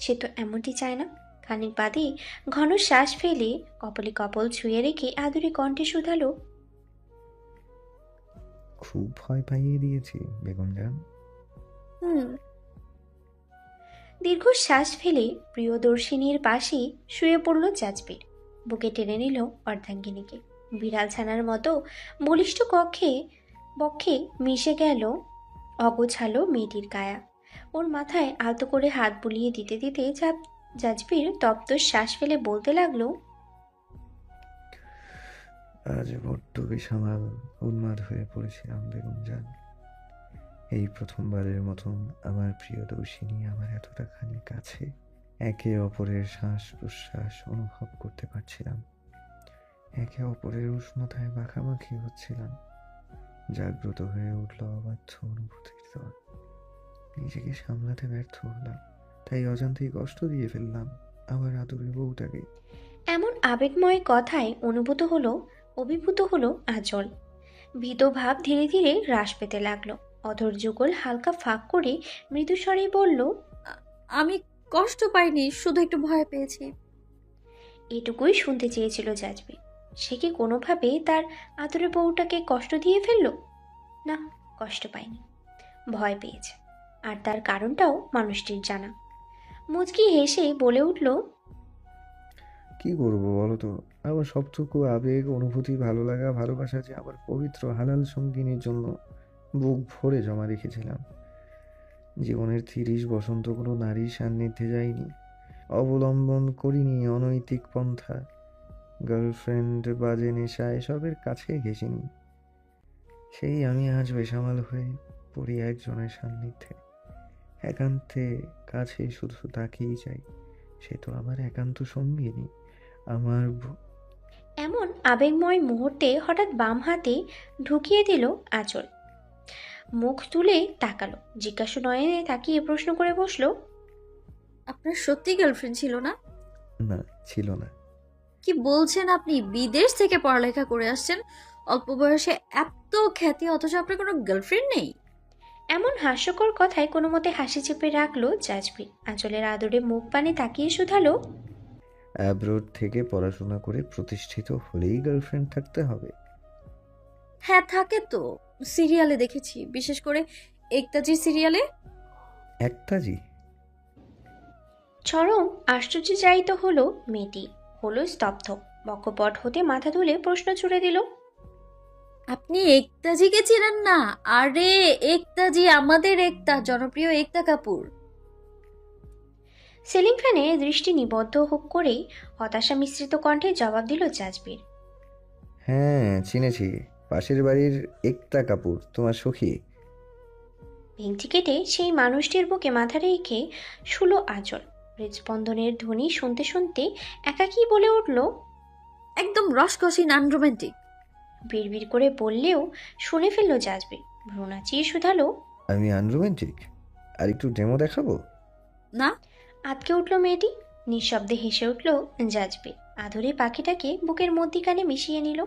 সে তো এমনটি চায় না। খানিক বাদে ঘন শ্বাস ফেলে কপলে কপল ছুঁয়ে রেখে আদুরে কণ্ঠে শুধালো, খুব ভয় পাইয়ে দিয়েছি বেগম জান। হুম। দীর্ঘ শ্বাস ফেলে প্রিয়দর্শিনীর পাশে শুয়ে পড়ল জাজবির। বুকে টেনে নিল অর্ধাঙ্গিনীকে। বিড়াল ছানার মতো বলিষ্ঠ বক্ষে মিশে গেল অগোছালো মেয়েটির কায়া। ওর মাথায় আলতো করে হাত বুলিয়ে দিতে দিতে জাজবির তপ্ত শ্বাস ফেলে বলতে লাগলো, আজ বড্ড বেসামাল উন্মাদ হয়ে পড়েছিলাম বেগম জান। এই প্রথমবারের মতন আমার প্রিয়দর্শিনী আমার এতটা খানি কাছে। একে অপরের শ্বাস প্রশ্বাস অনুভব করতে পারছিলাম। একে অপরের উষ্ণতায় মাখামাখি হচ্ছিলাম। জাগ্রত হয়ে উঠল অবাধ্য অনুভূতির দল। নিজেকে সামলাতে ব্যর্থ হলাম, তাই অজান্তেই কষ্ট দিয়ে ফেললাম আমার আদরের বউটাকে। এমন আবেগময় কথায় অভিভূত হলো আঁচল। ভীত ভাব ধীরে ধীরে হ্রাস পেতে লাগলো। অধর যুগল হালকা ফাঁক করে মৃদুস্বরে বলল, আমি কষ্ট পাইনি, শুধু একটু ভয় পেয়েছি। এটুকুই শুনতে চেয়েছিল জাজবি। সে কি কোনোভাবে তার আদরের বউটাকে কষ্ট দিয়ে ফেলল? না, কষ্ট পায়নি, ভয় পেয়েছে। আর তার কারণটাও মানুষটির জানা। মুচকি হেসে বলে উঠল, কি করবো বলো তো? আমার সবটুকু আবেগ অনুভূতি ভালো লাগা ভালোবাসা যে আমার পবিত্র হালাল সঙ্গিনীর জন্য বুক ভরে জমা রেখেছিলাম। জীবনের 30 বসন্ত কোনো নারীর সান্নিধ্যে যাইনি, অবলম্বন করিনি অনৈতিক পন্থা, গার্লফ্রেন্ড বাজে নেশা এসবের কাছে ঘেঁষিনি। সেই আমি আজ বেসামাল হয়ে পড়ি একজনের সান্নিধ্যে। একান্তে কাছে শুধু তাকেই চাই। সে তো আমার একান্ত সঙ্গিনী, আমার এমন আবেগময় মুহূর্তে হঠাৎ বাম হাতে ঢুকিয়ে দিল আঁচল। মুখ তুলে তাকালো, জিজ্ঞাসু নয়নে তাকিয়ে প্রশ্ন করে বসলো, আপনার সত্যি গার্লফ্রেন্ড ছিল না? না, ছিল না। কি বলছেন আপনি? বিদেশ থেকে পড়ালেখা করে আসছেন, অল্প বয়সে এত খ্যাতি, অথচ আপনার কোনো গার্লফ্রেন্ড নেই? এমন হাস্যকর কথায় কোনো মতে হাসি চেপে রাখলো জাজবির। আঁচলের আদরে মুখ পানে তাকিয়ে শুধালো, অ্যাব্রোড থেকে পড়াশোনা করে প্রতিষ্ঠিত হলেই গার্লফ্রেন্ড থাকতে হবে? হ্যাঁ থাকে তো, সিরিয়ালে দেখেছি, বিশেষ করে একতাজির সিরিয়ালে। একতাজি? চরম আশ্চর্যজায়িত হলো মেয়েটি, হলো স্তব্ধ। বক্ষপট হতে মাথা তুলে প্রশ্ন ছুড়ে দিল, আপনি একতাজিকে চেনেন না? আরে একতাজি আমাদের একতা, জনপ্রিয় একতা কাপুর। সিলিং ফ্যানে দৃষ্টি নিবদ্ধ করে হতাশা মিশ্রিত কণ্ঠে জবাব দিল জাজবির। হ্যাঁ চিনেছি, পাশের বাড়ির একতা কাপুর, তোমার সখী। ভেঙচি কেটে সেই মানুষটির বুকে মাথা রেখে শুলো আঁচল। হৃদস্পন্দনের ধ্বনি শুনতে শুনতে একাকী বলে উঠল, একদম রসকসিন আনরোম্যান্টিক। বিড়বিড় করে বললেও শুনে ফেলল জাজবে। ভ্রু নাচিয়ে শুধালো, আমি আনরোম্যান্টিক? আর একটু ডেমো দেখাবো? না। আতকে উঠল মেয়েটি। নিঃশব্দে হেসে উঠল জাজবে। আদরে পাখিটাকে বুকের মধ্যিখানে মিশিয়ে নিল,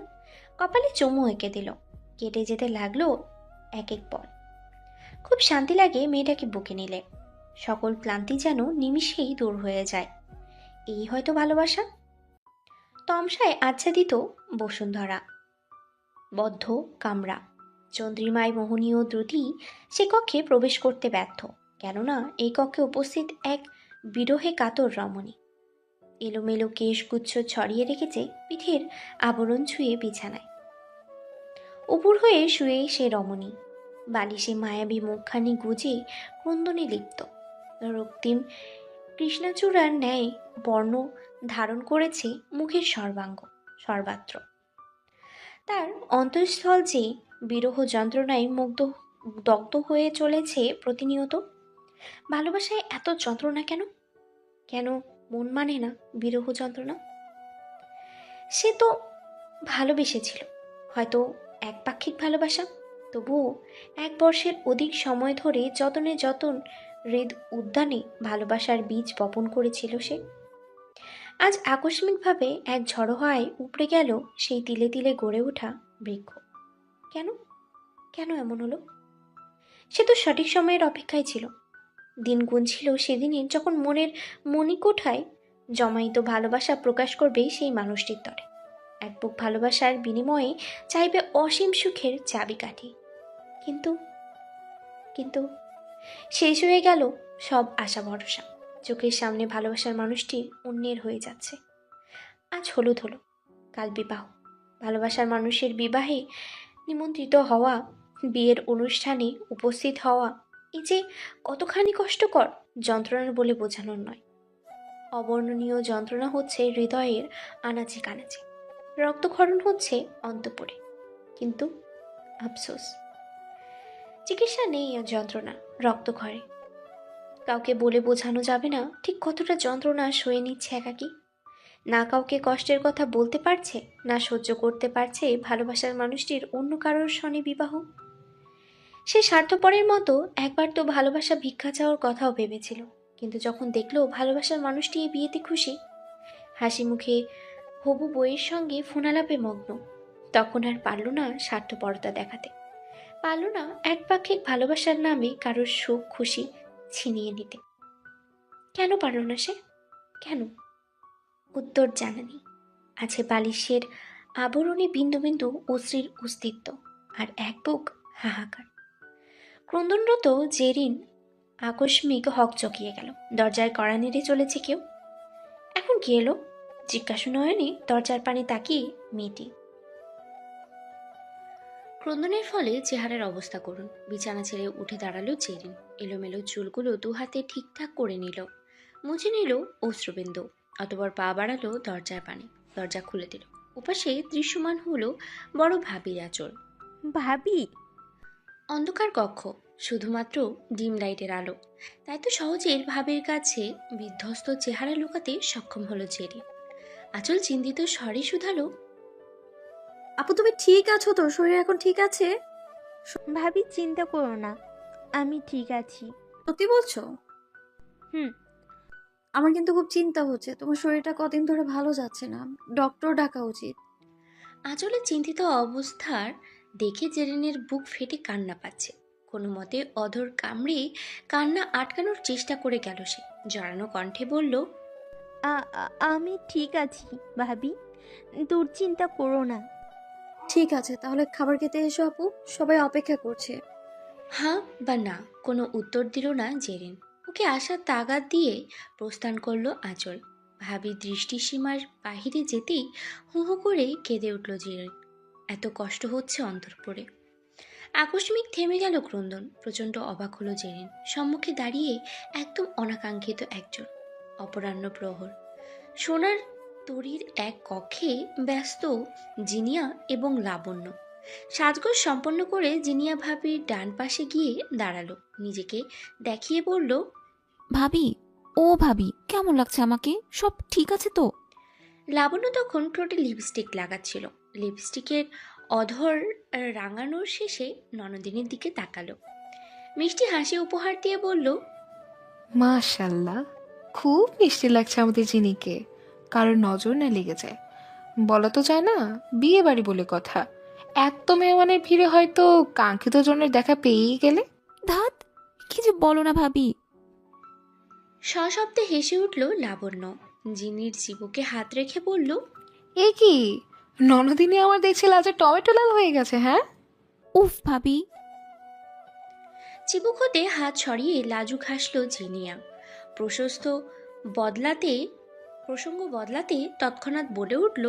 কপালে চুমু এঁকে দিল। কেটে যেতে লাগলো এক এক পল। খুব শান্তি লাগে মেয়েটাকে বুকে নিলে। সকল ক্লান্তি যেন নিমিষেই দূর হয়ে যায়। এই হয়তো ভালোবাসা। তমসায় আচ্ছাদিত বসুন্ধরা, বদ্ধ কামরা, চন্দ্রিমায় মোহনীয় দ্রুতি সে কক্ষে প্রবেশ করতে ব্যর্থ। কেননা এই কক্ষে উপস্থিত এক বিরহে কাতর রমণী। এলোমেলো কেশগুচ্ছ ছড়িয়ে রেখেছে পিঠের আবরণ ছুঁয়ে বিছানায়। উপুর হয়ে শুয়ে সে রমণী, বালিশে মায়াবী মুখখানি গুজে ক্রন্দনে লিপ্ত। রক্তিম কৃষ্ণচূড়ার ন্যায় বর্ণ ধারণ করেছে মুখের সর্বাত্র। তার অন্তঃস্থল যে বিরহ যন্ত্রণায় দগ্ধ হয়ে চলেছে প্রতিনিয়ত। ভালোবাসায় এত যন্ত্রণা কেন? কেন মন মানে না বিরহ যন্ত্রণা? সে তো ভালোবেসেছিল, হয়তো একপাক্ষিক ভালোবাসা, তবুও 1 বর্ষের অধিক সময় ধরে যতন হৃদ উদ্যানে ভালোবাসার বীজ বপন করেছিল সে। আজ আকস্মিকভাবে এক ঝড়ো হওয়ায় উপড়ে গেল সেই তিলে তিলে গড়ে ওঠা বৃক্ষ। কেন? কেন এমন হলো? সে তো সঠিক সময়ের অপেক্ষায় ছিল। দিন গুনছিল সেদিনের যখন মনের মণিকোঠায় জমায়িত ভালোবাসা প্রকাশ করবে সেই মানুষটির তরে। এক বুক ভালোবাসার বিনিময়ে চাইবে অসীম সুখের চাবিকাঠি। কিন্তু কিন্তু শেষ হয়ে গেল সব আশা ভরসা। চোখের সামনে ভালোবাসার মানুষটি অন্যের হয়ে যাচ্ছে। আজ হলুদ হলো, কাল বিবাহ। ভালোবাসার মানুষের বিবাহে নিমন্ত্রিত হওয়া, বিয়ের অনুষ্ঠানে উপস্থিত হওয়া, এই যে কতখানি কষ্টকর, যন্ত্রণার বলে বোঝানোর নয়। অবর্ণনীয় যন্ত্রণা হচ্ছে হৃদয়ের আনাচে কানাচে, রক্তক্ষরণ হচ্ছে অন্তঃপুরে। কিন্তু আফসোস, চিকিৎসা নেই আর যন্ত্রণা, রক্তক্ষরে। কাউকে বলে বোঝানো যাবে না ঠিক কতটা যন্ত্রণা সয়ে নিচ্ছে একাকী। না কাউকে কষ্টের কথা বলতে পারছে, না সহ্য করতে পারছে ভালোবাসার মানুষটির অন্য কারোর সনে বিবাহ। সে স্বার্থপরের মতো একবার তো ভালোবাসা ভিক্ষা চাওয়ার কথাও ভেবেছিল, কিন্তু যখন দেখলো ভালোবাসার মানুষটি এই বিয়েতে খুশি, হাসি মুখে হবু বইয়ের সঙ্গে ফোনালাপে মগ্ন, তখন আর পারল না স্বার্থপরতা দেখাতে, পারল না একপাক্ষিক ভালোবাসার নামে কারোর সুখ খুশি ছিনিয়ে নিতে। কেন পারল না সে? কেন? উত্তর জানা নেই। আছে বালিশের আবরণে বিন্দু বিন্দু অশ্রির অস্তিত্ব, আর এক বুক হাহাকার। ক্রন্দনরত জেরিন আকস্মিক হকচকিয়ে গেল। দরজায় কড়া নেড়ে চলেছে কেউ। এখন কি এলো? জিজ্ঞাসু নয়নে দরজার পানে তাকিয়ে মেয়েটি। ক্রন্দনের ফলে চেহারার অবস্থা করুন। বিছানা ছেড়ে উঠে দাঁড়ালো জেরিন। এলোমেলো চুলগুলো 2 হাতে ঠিকঠাক করে নিল, মুছে নিল অশ্রুবিন্দু। অতবার পা বাড়ালো দরজার পানে। দরজা খুলে দিল। ওপাশে দৃশ্যমান হলো বড় ভাবির আঁচল। ভাবি? অন্ধকার কক্ষ, শুধুমাত্র ডিম লাইটের আলো। তাই তো সহজের ভাবের কাছে বিধ্বস্ত চেহারা লুকাতে সক্ষম হলো জেরিন। আঁচল চিন্তিত স্বরে শুধালো, আপু তুমি ঠিক আছো তো? শরীর এখন ঠিক আছে? ভাবি চিন্তা করো না, আমি ঠিক আছি। সত্যি বলছো? হুম। আমার কিন্তু খুব চিন্তা হচ্ছে, তোমার শরীরটা কদিন ধরে ভালো যাচ্ছে না, ডক্টর ডাকা উচিত। আঁচলে চিন্তিত অবস্থার দেখে জেরিনের বুক ফেটে কান্না পাচ্ছে। কোনো মতে অধর কামড়ে কান্না আটকানোর চেষ্টা করে গেল সে। জড়ানো কণ্ঠে বলল, আমি ঠিক আছি ভাবি, দুশ্চিন্তা করো না। ঠিক আছে, তাহলে খাবার খেতে এসো আপু, সবাই অপেক্ষা করছে। হ্যাঁ বা না কোনো উত্তর দিল না জেরিন। ওকে আসার তাগাদ দিয়ে প্রস্থান করলো আঁচল। ভাবি দৃষ্টিসীমার বাহিরে যেতেই হু হু করে কেঁদে উঠল জেরিন। এত কষ্ট হচ্ছে অন্তঃপুরে। আকস্মিক থেমে গেল ক্রন্দন। প্রচণ্ড অবাক হলো জেরিন। সম্মুখে দাঁড়িয়ে একদম অনাকাঙ্ক্ষিত একজন। অপরাহ্ন প্রহর, সোনার তরীর এক কক্ষে ব্যস্ত জিনিয়া এবং লাবণ্য। সাজগোজ সম্পন্ন করে জিনিয়া ভাবির ডান পাশে গিয়ে দাঁড়ালো, নিজেকে দেখিয়ে বলল, ভাবি, ও ভাবি, কেমন লাগছে আমাকে? সব ঠিক আছে তো? লাবণ্য তখন ঠোঁটে লিপস্টিক লাগাচ্ছিল। লিপস্টিকের অধর রাঙানোর শেষে ননদিনীর দিকে তাকালো, মিষ্টি হাসি উপহার দিয়ে বলল, মাশাল্লাহ, খুব মিষ্টি লাগছে আমাদের জিনিকে। কারোর নজর না লেগে যায়, বলা তো যায় না, বিয়ে বাড়ি বলে কথা। এত মেহমানের ভিড়ে হয়তো কাঙ্ক্ষিত জনের দেখা পেয়েই গেলে। ধাত, কি যে বলো না ভাবি। সশব্দে হেসে উঠল লাবণ্য। জিনির চিবুকে হাত রেখে বলল, এ কি, ননদিনী আমার দেখছি লাজে টমেটো লাল হয়ে গেছে। হ্যাঁ, উফ ভাবি। চিবুক হতে হাত সরিয়ে লাজুক হাসল জিনিয়া। প্রশস্ত বদলাতে প্রসঙ্গ বদলাতে তৎক্ষণাৎ বলে উঠল,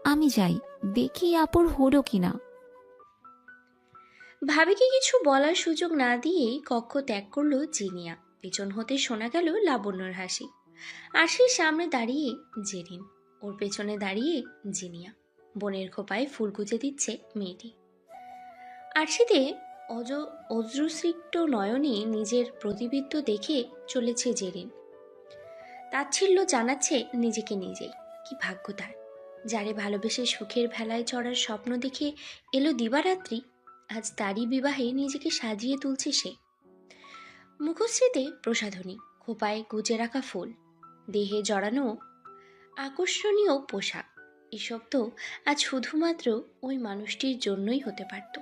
আমি যাই, দেখি আপুর হলো কিনা। ভাবিকে কিছু বলার সুযোগ না দিয়েই কক্ষ ত্যাগ করলো জিনিয়া। পেছন হতে শোনা গেল লাবণ্যর হাসি। আরশির সামনে দাঁড়িয়ে জেরিন, ওর পেছনে দাঁড়িয়ে জিনিয়া। বোনের খোপায় ফুল গুজে দিচ্ছে মেয়েটি। আরশিতে অশ্রুসিক্ত নয়নে নিজের প্রতিবিম্ব দেখে চলেছে জেরিন। তাচ্ছিল্য জানাচ্ছে নিজেকে নিজেই। কি ভাগ্য তার, যারে ভালোবেসে সুখের ভেলায় চড়ার স্বপ্ন দেখে এলো দিবারাত্রি, আজ তারই বিবাহে নিজেকে সাজিয়ে তুলছে সে। মুখশ্রীতে প্রসাধনী, খোপায় গুজে রাখা ফুল, দেহে জড়ানো আকর্ষণীয় পোশাক, এসব তো আজ শুধুমাত্র ওই মানুষটির জন্যই হতে পারত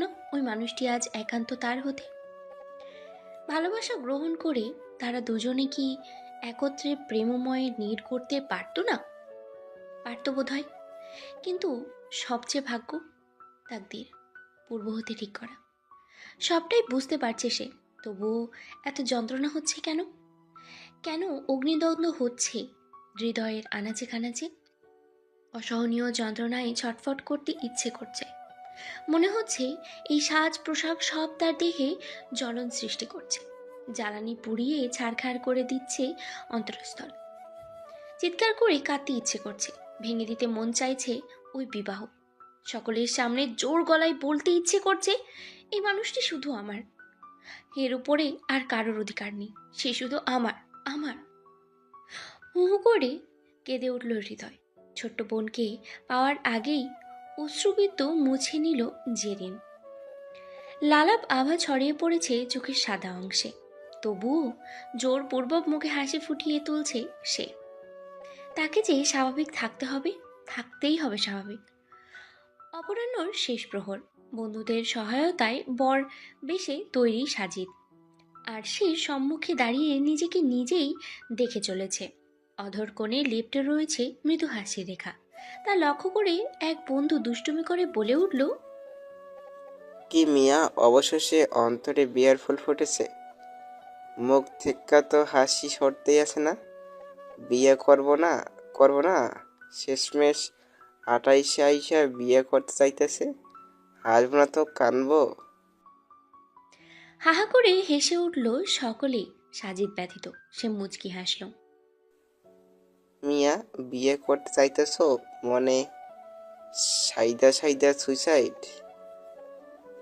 না ওই মানুষটি আজ একান্ত তার হতে। ভালোবাসা গ্রহণ করে তারা দুজনে কি একত্রে প্রেমময় নীড় করতে পারত না? পারত বোধহয়, কিন্তু সবচেয়ে ভাগ্য, তাকদীর, পূর্ব হতে ঠিক করা। সবটাই বুঝতে পারছে সে, তবুও এত যন্ত্রণা হচ্ছে কেন? কেন অগ্নিদগ্ধ হচ্ছে হৃদয়ের আনাচে কানাচে? অসহনীয় যন্ত্রণায় ছটফট করতে ইচ্ছে করছে। মনে হচ্ছে এই সাজ পোশাক সব তার দেহে জ্বলন সৃষ্টি করছে, জ্বালানি পুড়িয়ে ছারখার করে দিচ্ছে অন্তরস্থল। চিৎকার করে কাঁদতে ইচ্ছে করছে, ভেঙে দিতে মন চাইছে ওই বিবাহ। সকলের সামনে জোর গলায় বলতে ইচ্ছে করছে, এই মানুষটি শুধু আমার, এর উপরে আর কারোর অধিকার নেই, সে শুধু আমার আমার। হু হু করে কেঁদে উঠল হৃদয়। ছোট্ট বোনকে পাওয়ার আগেই অশ্রুবিদ্ধ মুছে নিল জেরিন। লালাপ আভা ছড়িয়ে পড়েছে চোখের সাদা অংশে, তবুও জোরপূর্বক মুখে হাসি ফুটিয়ে তুলছে সে। তাকে যে স্বাভাবিক থাকতে হবে, থাকতেই হবে স্বাভাবিক। অপরাহ্নর শেষ প্রহর, বন্ধুদের সহায়তায় বর বেশে তৈরি সাজিদ। আর সে সম্মুখে দাঁড়িয়ে নিজেকে নিজেই দেখে চলেছে। অধর কোণে লেপ্টে রয়েছে মৃদু হাসির রেখা। তা লক্ষ্য করে এক বন্ধু দুষ্টুমি করে বলে উঠল, কি মিয়া, অবশেষে অন্তরে বিয়ার ফুল ফুটেছে? মুখ থেকে তো হাসি সরতেই আছে না। বিয়ে করব না, শেষমেশ 28 আইসা বিয়ে করতে চাইতেছে। হাসব না তো কানবো। হাহা করে হেসে উঠল সকলেই, সাজিদ ব্যথিত। সে মুচকি হাসল। মিয়া, বিয়ে করতে চাইতেছো মনে সাইদা সাইদা সুইসাইড?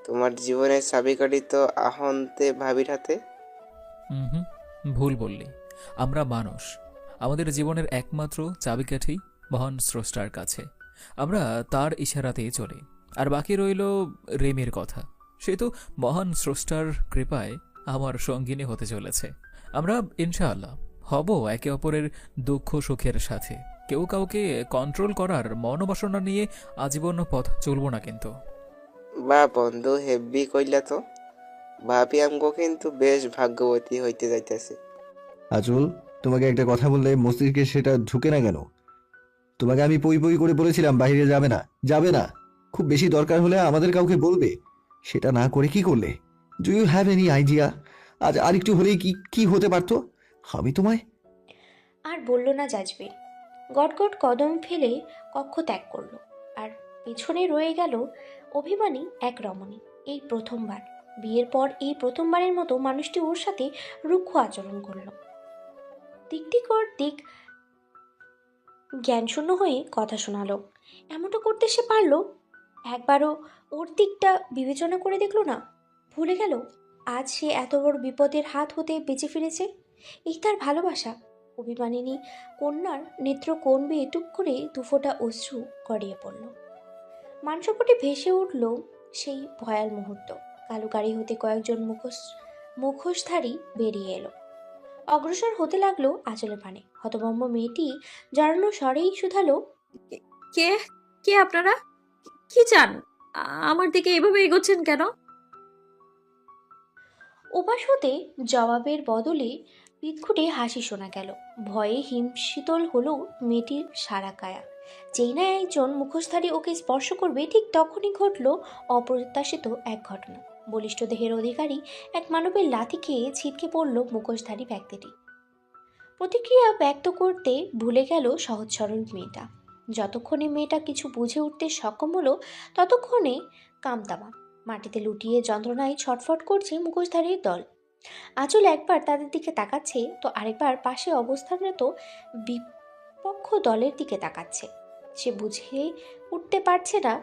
তোমার জীবনের চাবিকাঠি তো আহন্তে ভাবির হাতে। হুম, ভুল বললি। আমরা মানুষ, আমাদের জীবনের একমাত্র চাবিকাঠি মহান স্রষ্টার কাছে। আমরা তার ইশারাতেই চলি। আর বাকি রইল রেমের কথা, সে তো মহান স্রষ্টার কৃপায় আমার সঙ্গিনী হতে চলেছে। আমরা ইনশাআল্লাহ হব একে অপরের দুঃখ সুখের সাথে। কেউ কাউকে কন্ট্রোল করার মনোবাসনা নিয়ে আজীবন পথ চলব না কিন্তু। বা বন্ধু, হেব্বি কইলা তো। ভাবি আমগো কিন্তু বেশ ভাগ্যবতী হইতে যাইতেছে। আচল, তোমাকে একটা কথা বললে মস্তিষ্কে সেটা ঢুকে না কেন? তোমাকে আমি পই পই করে বলেছিলাম বাইরে যাবে না, যাবে না। খুব বেশি দরকার হলে আমাদের কাউকে বলবে, সেটা না করে কি করলে? Do you have any idea আজ আর একটু হলেই কি কি হতে পারতো? আমি তোমায়। আর বলল না জাজবে। গটগট কদম ফেলে কক্ষ ত্যাগ করল। আর পিছনে রয়ে গেল অভিমানী এক রমণী। এই প্রথমবার, বিয়ের পর এই প্রথমবারের মতো মানুষটি ওর সাথে রুক্ষ আচরণ করল। দিকটিকর দিক জ্ঞানশূন্য হয়ে কথা শোনালো। এমনটা করতে সে পারল? একবারও ওর দিকটা বিবেচনা করে দেখলো না? ভুলে গেল আজ সে এত বড় বিপদের হাত হতে বেঁচে ফিরেছে। এই তার ভালোবাসা। অভিমানিনী কন্যার নেত্র কোণ বেয়ে টুপ করে দুফোঁটা অশ্রু গড়িয়ে পড়ল। মানসপটে ভেসে উঠল সেই ভয়াল মুহূর্ত। কালো গাড়ি হতে কয়েকজন মুখোশধারী বেরিয়ে এলো। অগ্রসর হতে লাগলো আঁচলের পানে। হতভম্ব মেয়েটি জড়ানো স্বরেই শুধালো, কে কে আপনারা? কি চান? আমার দিকে এভাবে এগোচ্ছেন কেন? ওপাশ হতে জবাবের বদলে বিদঘুটে হাসি শোনা গেল। ভয়ে হিমশীতল হলো মেয়েটির সারা কায়া। যেই না একজন মুখোশধারী ওকে স্পর্শ করবে, ঠিক তখনই ঘটল অপ্রত্যাশিত এক ঘটনা। বলিষ্ঠ দেহের অধিকারী এক মানবের লাথি খেয়ে ছিটকে পড়ল মুখোশধারী ব্যক্তিটি। প্রতিক্রিয়া ব্যক্ত করতে ভুলে গেল সহজ সরল মেয়েটা। যতক্ষণে মেয়েটা কিছু বুঝে উঠতে সক্ষম হলো, ততক্ষণে কামতামা মাটিতে লুটিয়ে যন্ত্রণায় ছটফট করছে মুখোশধারীর দল। আঁচল একবার তাদের দিকে তাকাচ্ছে, তো আরেকবার পাশে অবস্থানরত বিপক্ষ দলের দিকে তাকাচ্ছে। সে বুঝে উঠতে পারছে না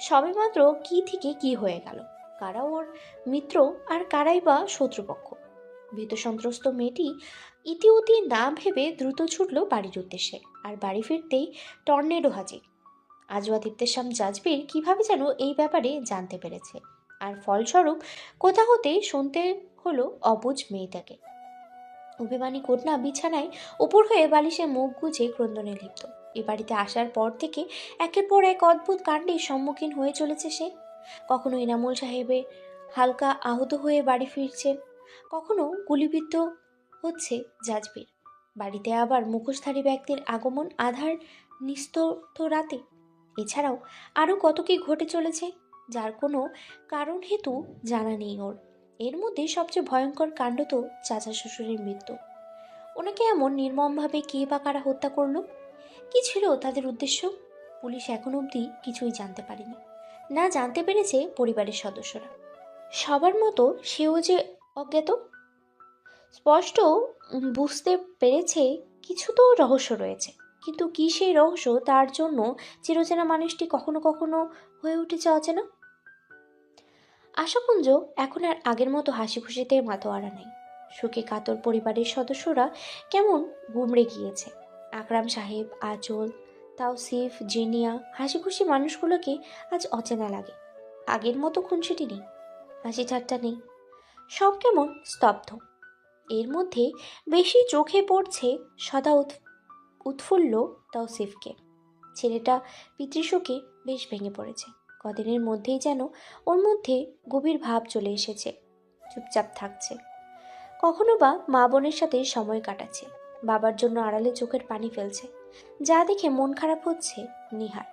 সবেমাত্র কি থেকে কি হয়ে গেল। কারা ওর মিত্র আর কারাই বা শত্রুপক্ষ। ভীত সন্ত্রস্ত মেয়েটি ইতিউতি না ভেবে দ্রুত ছুটল বাড়ির উদ্দেশ্যে। আর বাড়ি ফিরতেই টর্নেডো হাজির। আজওয়াদ ইবতেসাম জাজবির কিভাবে যেন এই ব্যাপারে জানতে পেরেছে, আর ফলস্বরূপ কোথা হতে শুনতে হলো অবুঝ মেয়েটাকে। অভিমানী কন্যা বিছানায় উপর হয়ে বালিশে মুখ গুজে ক্রন্দনে লিপ্ত। এ বাড়িতে আসার পর থেকে একের পর এক অদ্ভুত কাণ্ডের সম্মুখীন হয়ে চলেছে সে। কখনো এনামুল সাহেবের হালকা আহত হয়ে বাড়ি ফিরছে, কখনো গুলিবিদ্ধ হচ্ছে জাজবির। বাড়িতে আবার মুখোশধারী ব্যক্তির আগমন আধার নিস্তব্ধ রাতে। এছাড়াও আরও কত কি ঘটে চলেছে, যার কোনো কারণ হেতু জানা নেই ওর। এর মধ্যে সবচেয়ে ভয়ঙ্কর কাণ্ড তো চাচা শ্বশুরের মৃত্যু। ওনাকে এমন নির্মমভাবে কে বা কারা হত্যা করলো? কি ছিল তাদের উদ্দেশ্য? পুলিশ এখন অবধি কিছুই জানতে পারেনি। না জানতে পেরেছে পরিবারের সদস্যরা। সবার মতো সেও যে অজ্ঞাত। স্পষ্ট বুঝতে পেরেছে কিছু তো রহস্য রয়েছে, কিন্তু কি সেই রহস্য তার জন্য চিরচেনা মানুষটি কখনো কখনো হয়ে উঠেছে অচেনা। আশাকুঞ্জ এখন আর আগের মতো হাসি খুশিতে মাতোয়ারা নেই। সুখে কাতর পরিবারের সদস্যরা কেমন গুমড়ে গিয়েছে। আকরাম সাহেব, আঁচল, তাওসিফ, জিনিয়া, হাসি খুশি মানুষগুলোকে আজ অচেনা লাগে। আগের মতো খুনসুটি নেই, হাসি ঠাট্টা নেই, সব কেমন স্তব্ধ। এর মধ্যে বেশি চোখে পড়ছে সদা উৎফুল্ল তাওসিফকে। ছেলেটা পিতৃশোকে বেশ ভেঙে পড়েছে। কদিনের মধ্যেই যেন ওর মধ্যে গভীর ভাব চলে এসেছে। চুপচাপ থাকছে, কখনো বা মা বোনের সাথে সময় কাটাচ্ছে, বাবার জন্য আড়ালে চোখের পানি ফেলছে, যা দেখে মন খারাপ হচ্ছে নিহার।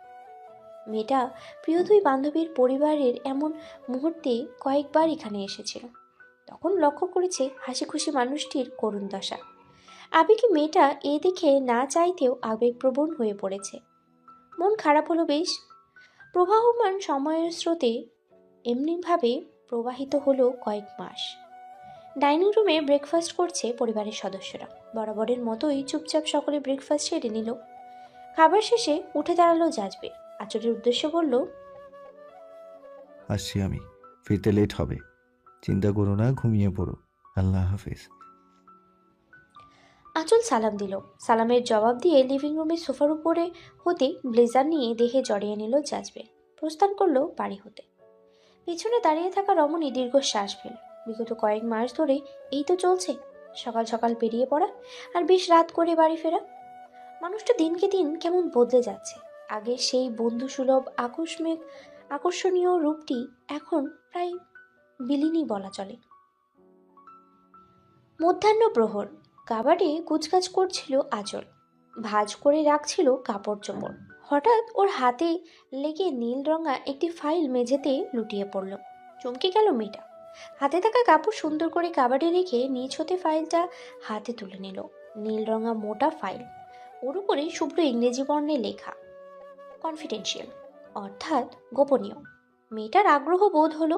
মেয়েটা প্রিয় দুই বান্ধবীর পরিবারের এমন মুহূর্তে কয়েকবার এখানে এসেছিল, তখন লক্ষ্য করেছে হাসি খুশি মানুষটির করুণ দশা। আবেগে মেয়েটা এ দেখে না চাইতেও আবেগপ্রবণ হয়ে পড়েছে। মন খারাপ হলো বেশ। প্রবাহমান সময়ের স্রোতে এমনিভাবে প্রবাহিত হলো কয়েক মাস। ডাইনিং রুমে ব্রেকফাস্ট করছে পরিবারের সদস্যরা। বরাবরের মতোই চুপচাপ সকলে ব্রেকফাস্ট সেরে নিল। খাবার শেষে উঠে দাঁড়ালো জাজবের। আঁচলের উদ্দেশ্য বলল, আসছি আমি, ফিরতে লেট হবে, চিন্তা করো না, ঘুমিয়ে পড়ো, আল্লাহ হাফেজ। আঁচল সালাম দিল। সালামের জবাব দিয়ে লিভিং রুমের সোফার উপরে হতে ব্লেজার নিয়ে দেহে জড়িয়ে নিল জাজবে। প্রস্থান করলো বাড়ি হতে। পিছনে দাঁড়িয়ে থাকা রমণী দীর্ঘশ্বাস ফেল। বিগত কয়েক মাস ধরে এই তো চলছে, সকাল সকাল বেরিয়ে পড়া আর বেশ রাত করে বাড়ি ফেরা। মানুষটা দিনকে দিন কেমন বদলে যাচ্ছে। আগে সেই বন্ধুসুলভ আকর্ষণীয় রূপটি এখন প্রায় বিলীনই বলা চলে। মধ্যাহ্ন প্রহর। কাবাডে কুচকাচ করছিল আঁচল, ভাঁজ করে রাখছিল কাপড় চোপড়। হঠাৎ ওর হাতে লেগে নীল রঙা একটি ফাইল মেঝেতে লুটিয়ে পড়ল। চমকে গেল মেয়েটা। হাতে থাকা কাপড় সুন্দর করে কাবাডে রেখে নিচ হতে ফাইলটা হাতে তুলে নিল। নীল রঙা মোটা ফাইল, ওর উপরে শুভ্র ইংরেজি বর্ণে লেখা কনফিডেন্সিয়াল, অর্থাৎ গোপনীয়। মেয়েটার আগ্রহ বোধ হলো।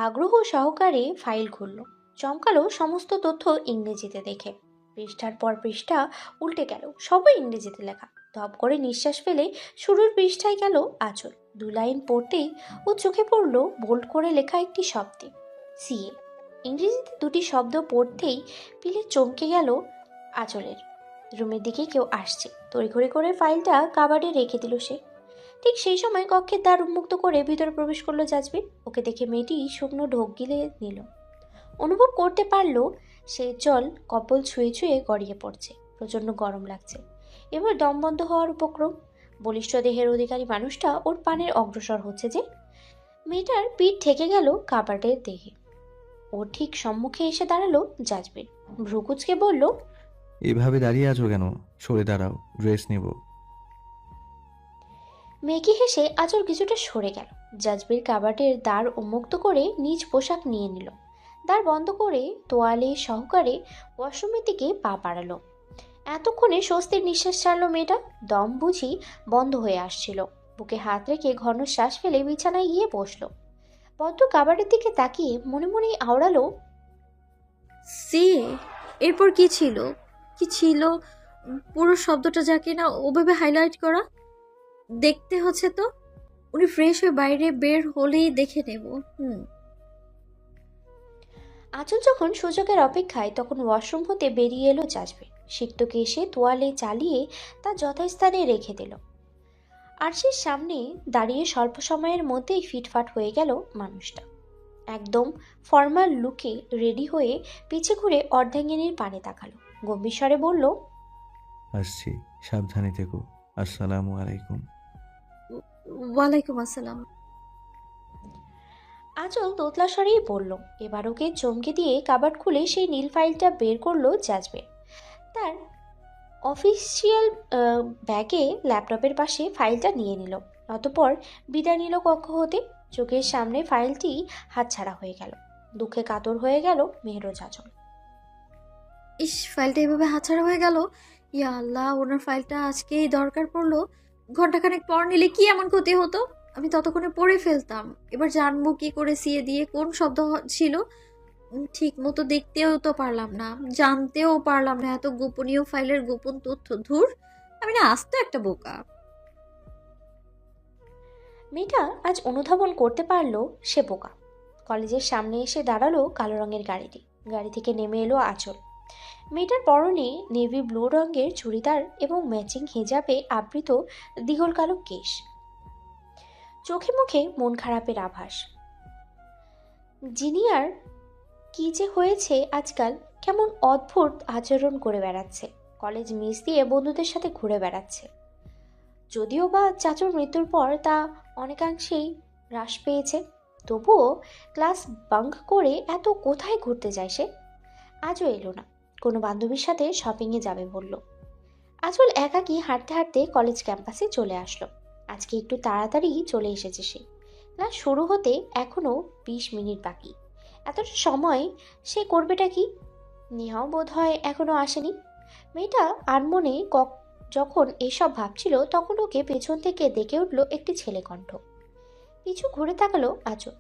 আগ্রহ সহকারে ফাইল খুলল। চমকালো সমস্ত তথ্য ইংরেজিতে দেখে। পৃষ্ঠার পর পৃষ্ঠা উল্টে গেল, সবই ইংরেজিতে লেখা। ধপ করে নিঃশ্বাস ফেলে শুরুর পৃষ্ঠায় গেল আঁচল। 2 লাইন পড়তেই ও চোখে পড়ল বোল্ড করে লেখা একটি শব্দে, সিএ। ইংরেজিতে 2টি শব্দ পড়তেই পিলে চমকে গেল আঁচলের। রুমের দিকে কেউ আসছে। তড়িঘড়ি করে ফাইলটা কাবার্ডে রেখে দিল সে। ঠিক সেই সময় কক্ষের দ্বার উন্মুক্ত করে ভিতরে প্রবেশ করলো জাজবির। ওকে দেখে মেয়েটি শুকনো ঢোক গিলে নিল। অনুভব করতে পারল সে জল কপাল ছুঁয়ে ছুঁয়ে গড়িয়ে পড়ছে। প্রচণ্ড গরম লাগছে। এবার দম বন্ধ হওয়ার উপক্রম। বলিষ্ঠ দেহের অধিকারী মানুষটা ওর পানের অগ্রসর হচ্ছে যে। মেয়েটার পিঠ ঠেকে গেল কাবার্ডের দেহে। ওর ঠিক সম্মুখে এসে দাঁড়ালো জাজবির। ভ্রুকুচকে বলল, এভাবে দাঁড়িয়ে আছো কেন? সরে দাঁড়াও, ড্রেস নেব। মেকি হেসে আঁচল কিছুটা সরে গেল। জাজবির কাবার্ডের দ্বার উন্মুক্ত করে নিজ পোশাক নিয়ে নিল। দ্বার বন্ধ করে তোয়ালে সহকারে ওয়াশরুমের দিকে পা বাড়ালো। এতক্ষণে স্বস্তির নিঃশ্বাস ছাড়ল মেয়েটা। দম বুঝি বন্ধ হয়ে আসছিল। বুকে হাত রেখে ঘন শ্বাস ফেলে বিছানায় গিয়ে বসলো। বদ্ধ কাবার্ডের দিকে তাকিয়ে মনে মনেই আওড়ালো, সিএ। এরপর কি ছিল? কি ছিল? পুরো শব্দটা যাকে না ওভাবে হাইলাইট করা। দেখতে হচ্ছে তো। উনি ফ্রেশ হয়ে বাইরে বের হলেই দেখে নেব। আঁচল যখন সুযোগের অপেক্ষায়, তখন ওয়াশরুম হতে বেরিয়ে এলো জাজবির। সিক্ত কেশে তোয়ালে চালিয়ে তা যথাস্থানে রেখে দিল। আরশির সামনে দাঁড়িয়ে স্বল্প সময়ের মধ্যেই ফিটফাট হয়ে গেল মানুষটা। একদম ফর্মাল লুকে রেডি হয়ে পিছে ঘুরে অর্ধাঙ্গিনীর পানে তাকালো। গম্ভীর স্বরে বলল, আসছি, সাবধানে থেকো। আসসালামু আলাইকুম। ওয়ালাইকুম আসসালাম। আঁচল দোতলা স্বরেই বলল। এবার ওকে চমকে দিয়ে কাবার্ড খুলে সেই নীল ফাইলটা বের করলো জাজবে। তার অফিসিয়াল ব্যাগে ল্যাপটপের পাশে ফাইলটা নিয়ে নিল। অতঃপর বিদায় নিল কক্ষ হতে। চোখের সামনে ফাইলটি হাতছাড়া হয়ে গেল। দুঃখে কাতর হয়ে গেল মেহরোজ আঁচল। ইস, ফাইলটা এভাবে হাতছাড়া হয়ে গেল। ইয়া আল্লাহ, ওনার ফাইলটা আজকেই দরকার পড়লো। ঘন্টাখানেক পর নিলে কি এমন ক্ষতি হতো? আমি ততক্ষণে পড়ে ফেলতাম। এবার জানবো কি করে সিয়ে দিয়ে কোন শব্দ ছিল। ঠিক মতো দেখতেও তো পারলাম না, জানতেও পারলাম না এত গোপনীয় ফাইলের গোপন তথ্য। ধুর, আমি না আস্ত একটা বোকা। মেয়েটা আজ অনুধাবন করতে পারলো সে বোকা। কলেজের সামনে এসে দাঁড়ালো কালো রঙের গাড়িটি। গাড়ি থেকে নেমে এলো আঁচল। মেয়েটার পরনে নেভি ব্লু রঙের চুড়িদার এবং ম্যাচিং হিজাবে আবৃত দ্বিগল কালো কেশ। চোখে মুখে মন খারাপের আভাস। জিনিয়ার কি যে হয়েছে আজকাল, কেমন অদ্ভুত আচরণ করে বেড়াচ্ছে। কলেজ মিস দিয়ে বন্ধুদের সাথে ঘুরে বেড়াচ্ছে। যদিও বা চাচুর মৃত্যুর পর তা অনেকাংশেই হ্রাস পেয়েছে, তবুও ক্লাস বাঙ্ক করে এত কোথায় ঘুরতে যায় সে। আজও এলো না। কোনো বান্ধবীর সাথে শপিংয়ে যাবে বলল। আঁচল একাকী হাঁটতে হাঁটতে কলেজ ক্যাম্পাসে চলে আসলো। আজকে একটু তাড়াতাড়ি চলে এসেছে সে। ক্লাস শুরু হতে এখনও 20 মিনিট বাকি। এতটা সময় সে করবেটা কি? নেহাও বোধ হয় এখনও আসেনি। মেয়েটা আনমনে যখন এসব ভাবছিল, তখন ওকে পেছন থেকে ডেকে উঠল একটি ছেলে কণ্ঠ। পিছু ঘুরে তাকালো আঁচল।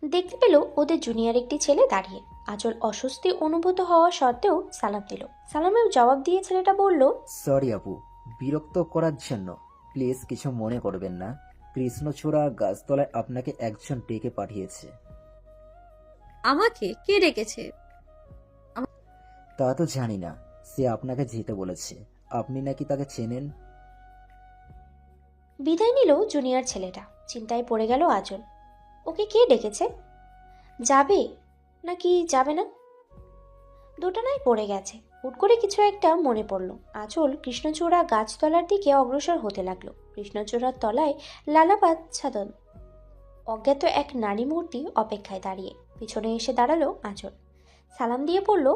দেখতে পেল ওদের জুনিয়র একটি ছেলে দাঁড়িয়ে। আঁচল অস্বস্তি অনুভূত হওয়া সত্ত্বেও সালাম দিল। সালামেও জবাব দিয়ে ছেলেটা বলল, সরি আপু, বিরক্ত করার জন্য। প্লিজ কিছু মনে করবেন না। কৃষ্ণচূড়া গাছতলায় আপনাকে একজন ডেকে পাঠিয়েছে। আমাকে কে ডেকেছে? তা তো জানি না, সে আপনাকে যেতে বলেছে। আপনি নাকি তাকে চেনেন। বিদায় নিল জুনিয়র ছেলেটা। চিন্তায় পড়ে গেল আঁচল। ওকে কে ডেকেছে? যাবে নাকি যাবে না, দুটানাই পড়ে গেছে। হুট করে কিছু একটা মনে পড়ল। আঁচল কৃষ্ণচূড়া গাছতলার দিকে অগ্রসর হতে লাগলো। কৃষ্ণচূড়ার তলায় লালাবাচ্ছাদন অজ্ঞাত এক নারী মূর্তি অপেক্ষায় দাঁড়িয়ে। পিছনে এসে দাঁড়ালো আঁচল। সালাম দিয়ে পড়ল,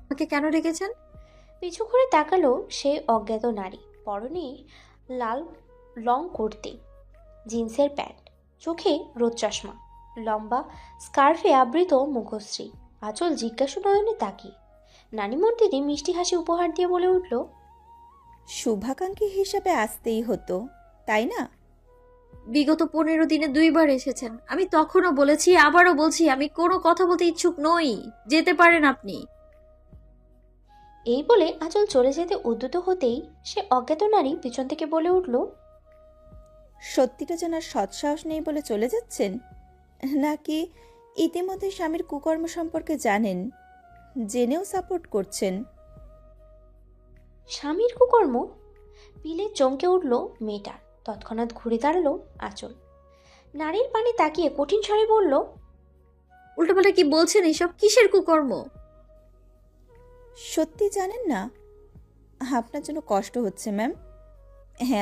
আমাকে কেন ডেকেছেন? পিছু ঘুরে তাকালো সে অজ্ঞাত নারী। পরনে লাল লং কুর্তি, জিন্সের প্যান্ট, চোখে রোদ চশমা, লম্বা স্কার্ফে আবৃত মুখশ্রী। আঁচল জিজ্ঞাসু নয়নে তাকিয়ে নারী মূর্তিটি মিষ্টি হাসি উপহার দিয়ে বলে উঠল, শুভাকাঙ্ক্ষী হিসাবে আসতেই হতো, তাই না? বিগত 15 দিনে 2 বার এসেছেন। আমি তখনও বলেছি, আবারও বলছি, আমি কোনো কথা বলতে ইচ্ছুক নই। যেতে পারেন আপনি। এই বলে আঁচল চলে যেতে উদ্যত হতেই সে অজ্ঞাত নারী পিছন থেকে বলে উঠল, সত্যিটা জানার সৎসাহস নেই বলে চলে যাচ্ছেন, নাকি ইতিমধ্যে স্বামীর কুকর্ম সম্পর্কে জানেন, জেনেও সাপোর্ট করছেন? স্বামীর কুকর্ম? পিলে চমকে উঠল মেয়েটার। তৎক্ষণাৎ ঘুরে দাঁড়ালো আঁচল। নারীর পানে তাকিয়ে কঠিন স্বরে বলল, উল্টোপাল্টা কি বলছেন? এসব কিসের কুকর্ম? সত্যি জানেন না? আপনার জন্য কষ্ট হচ্ছে ম্যাম।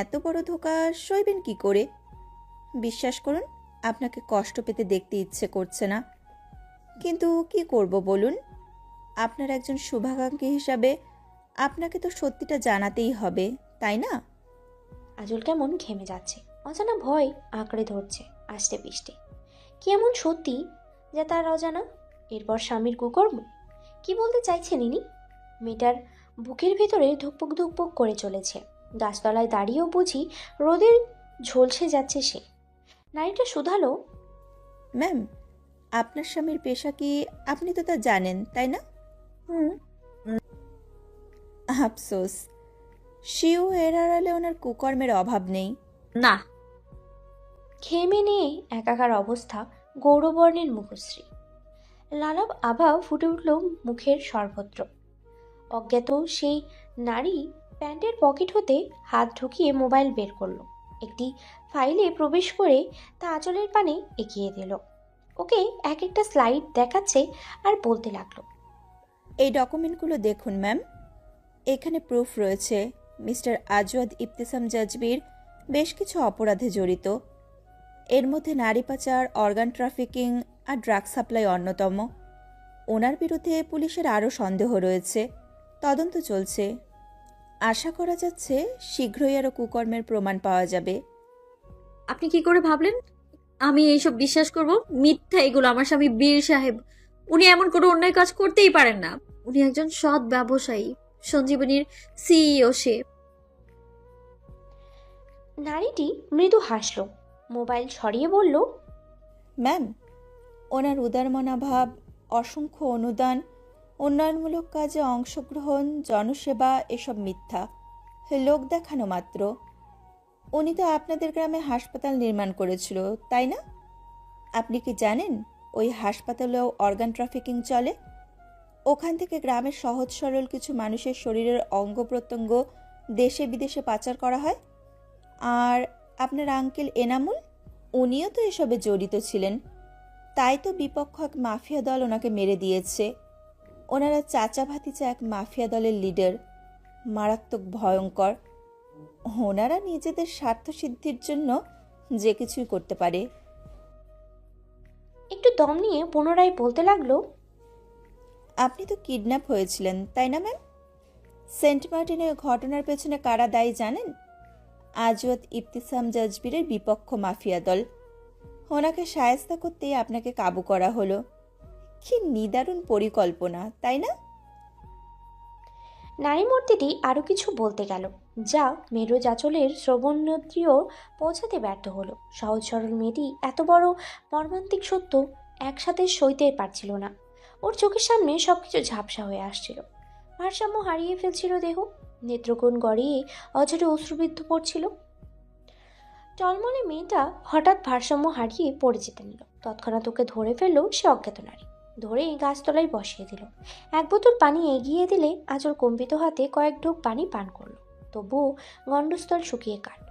এত বড় ধোঁকা সইবেন কি করে? বিশ্বাস করুন, আপনাকে কষ্ট পেতে দেখতে ইচ্ছে করছে না, কিন্তু কি করব বলুন? আপনার একজন শুভাকাঙ্ক্ষী হিসাবে আপনাকে তো সত্যিটা জানাতেই হবে, তাই না? আঁচল কেমন ঘেমে যাচ্ছে। অজানা ভয় আঁকড়ে ধরছে আষ্টে পিষ্টে। কি এমন সত্যি যে তার অজানা? এরপর স্বামীর কুকর্ম? কি বলতে চাইছেন ইনি? মেয়েটার বুকের ভেতরে ধুকপুক ধুকপুক করে চলেছে। গাছতলায় দাঁড়িয়েও বুঝি রোদের ঝলসে যাচ্ছে সে। নারীটা শুধালো, ম্যাম, আপনার স্বামীর পেশা কি আপনি তো তা জানেন, তাই না? আফসোস, শিও এর আড়ালে ওনার কুকর্মের অভাব নেই। না। ঘেমে নিয়ে একাকার অবস্থা গৌরবর্ণের মুখশ্রী। লালাব আভা ফুটে উঠল মুখের সর্বত্র। অজ্ঞাত সেই নারী প্যান্টের পকেট হতে হাত ঢুকিয়ে মোবাইল বের করলো। একটি ফাইলে প্রবেশ করে তা আঁচলের পানে এগিয়ে দিল। ওকে এক একটা স্লাইড দেখাচ্ছে আর বলতে লাগলো, এই ডকুমেন্টগুলো দেখুন ম্যাম। এখানে প্রুফ রয়েছে মিস্টার আজওয়াদ ইবতিসাম জাজবির বেশ কিছু অপরাধে জড়িত। এর মধ্যে নারী পাচার, অর্গান ট্রাফিকিং আর ড্রাগ সাপ্লাই অন্যতম। ওনার বিরুদ্ধে পুলিশের আরও সন্দেহ রয়েছে, তদন্ত চলছে। আশা করা যাচ্ছে শীঘ্রই আরও কুকর্মের প্রমাণ পাওয়া যাবে। আপনি কি করে ভাবলেন আমি এইসব বিশ্বাস করব? মিথ্যা এগুলো। আমার স্বামী বীর সাহেব, উনি এমন কোনো অন্যায় কাজ করতেই পারেন না। উনি একজন সৎ ব্যবসায়ী, সঞ্জীবনীর সিইও সে। নারীটি মৃদু হাসল, মোবাইল সরিয়ে বলল, ম্যাম, ওনার উদারমনাভাব, অসংখ্য অনুদান, উন্নয়নমূলক কাজে অংশগ্রহণ, জনসেবা এসব মিথ্যা, লোক দেখানো মাত্র। উনি তো আপনাদের গ্রামে হাসপাতাল নির্মাণ করেছিল, তাই না? আপনি কি জানেন ওই হাসপাতালেও অর্গান ট্রাফিকিং চলে? ওখান থেকে গ্রামের সহজ সরল কিছু মানুষের শরীরের অঙ্গ প্রত্যঙ্গ দেশে বিদেশে পাচার করা হয়। আর আপনার আঙ্কেল এনামুল, উনিও তো এসবে জড়িত ছিলেন। তাই তো বিপক্ষ এক মাফিয়া দল ওনাকে মেরে দিয়েছে। ওনারা চাচা ভাতিজা এক মাফিয়া দলের লিডার, মারাত্মক ভয়ঙ্কর। ওনারা নিজেদের স্বার্থ সিদ্ধির জন্য যে কিছুই করতে পারে। একটু দম নিয়ে পুনরায় বলতে লাগলো, আপনি তো কিডন্যাপ হয়েছিলেন, তাই না ম্যাম? সেন্ট মার্টিনের ঘটনার পেছনে কারা দায়ী জানেন? আজওয়াদ ইবতিসাম জাজবিরের বিপক্ষ মাফিয়া দল। ওনাকে শায়েস্তা করতেই আপনাকে কাবু করা হলো। কি নিদারুণ পরিকল্পনা, তাই না? নারী মূর্তিটি আরো কিছু বলতে গেল, যা মেরুজ আঁচলের শ্রবণেন্দ্রিয় পৌঁছাতে ব্যর্থ হলো। সহজ সরল মেয়েটি এত বড় মর্মান্তিক সত্য একসাথে সইতে পারছিল না। ওর চোখের সামনে সবকিছু ঝাপসা হয়ে আসছিল। ভারসাম্য হারিয়ে ফেলছিল দেহ, নেত্রকোণ গড়িয়ে অঝরে অশ্রুবিদ্ধ পড়ছিল। টলমলে মেয়েটা হঠাৎ ভারসাম্য হারিয়ে পড়ে যেতে নিল। তৎক্ষণাৎ ওকে ধরে ফেললো সে অজ্ঞাত নারী। ধরে গাছতলায় বসিয়ে দিল। এক বোতল পানি এগিয়ে দিলে আঁচল কম্পিত হাতে কয়েক ঢোক পানি পান করলো। তবুও গণ্ডস্থল শুকিয়ে কাটল।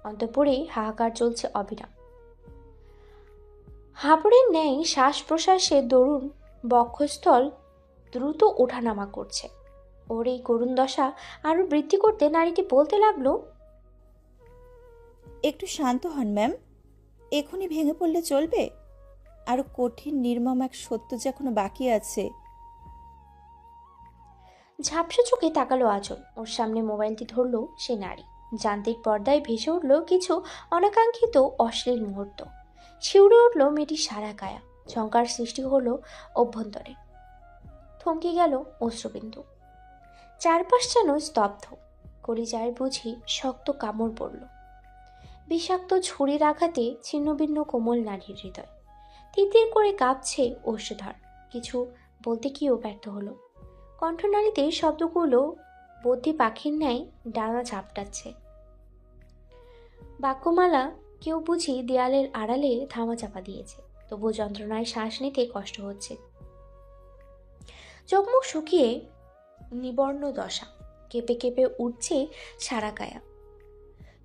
অন্তঃপুরে হাহাকার চলছে অবিরাম। হাঁপড়ের ন্যায় শ্বাস প্রশ্বাসে দরুণ বক্ষস্থল দ্রুত ওঠানামা করছে। ওর এই করুণ দশা আরো বৃদ্ধি করতে নারীটি বলতে লাগলো, একটু শান্ত হন ম্যাম, এখনই ভেঙে পড়লে চলবে? আরো কঠিন নির্মম এক সত্য যে এখনো বাকি আছে। ঝাপসা চোখে তাকালো আঁচল। ওর সামনে মোবাইলটি ধরলো সে নারী। যান্ত্রিক পর্দায় ভেসে উঠল কিছু অনাকাঙ্ক্ষিত অশ্লীল মুহূর্ত। শিউরে উঠল মেয়েটির সারা কায়া। ঝঙ্কার সৃষ্টি হলো অভ্যন্তরে। থমকে গেল অশ্রুবিন্দু। চারপাশ যেন স্তব্ধ। কলিজায় বুঝি শক্ত কামড় পড়ল। বিষাক্ত ছুরির আঘাতে ছিন্নভিন্ন কোমল নারীর হৃদয়। তিতির করে কাঁপছে অশ্রুধার। কিছু বলতে গিয়েও ব্যর্থ হলো। কণ্ঠনালীতে শব্দগুলো বদ্যি পাখির ন্যায় ডানা ঝাপটাচ্ছে। বাক্যমালা কেউ বুঝি দেয়ালের আড়ালে ধামাচাপা দিয়েছে, তবু যন্ত্রণায় শ্বাস নিতে কষ্ট হচ্ছে। চোখ মুখ শুকিয়ে নিবর্ণ দশা, কেঁপে কেঁপে উঠছে সারা কায়া।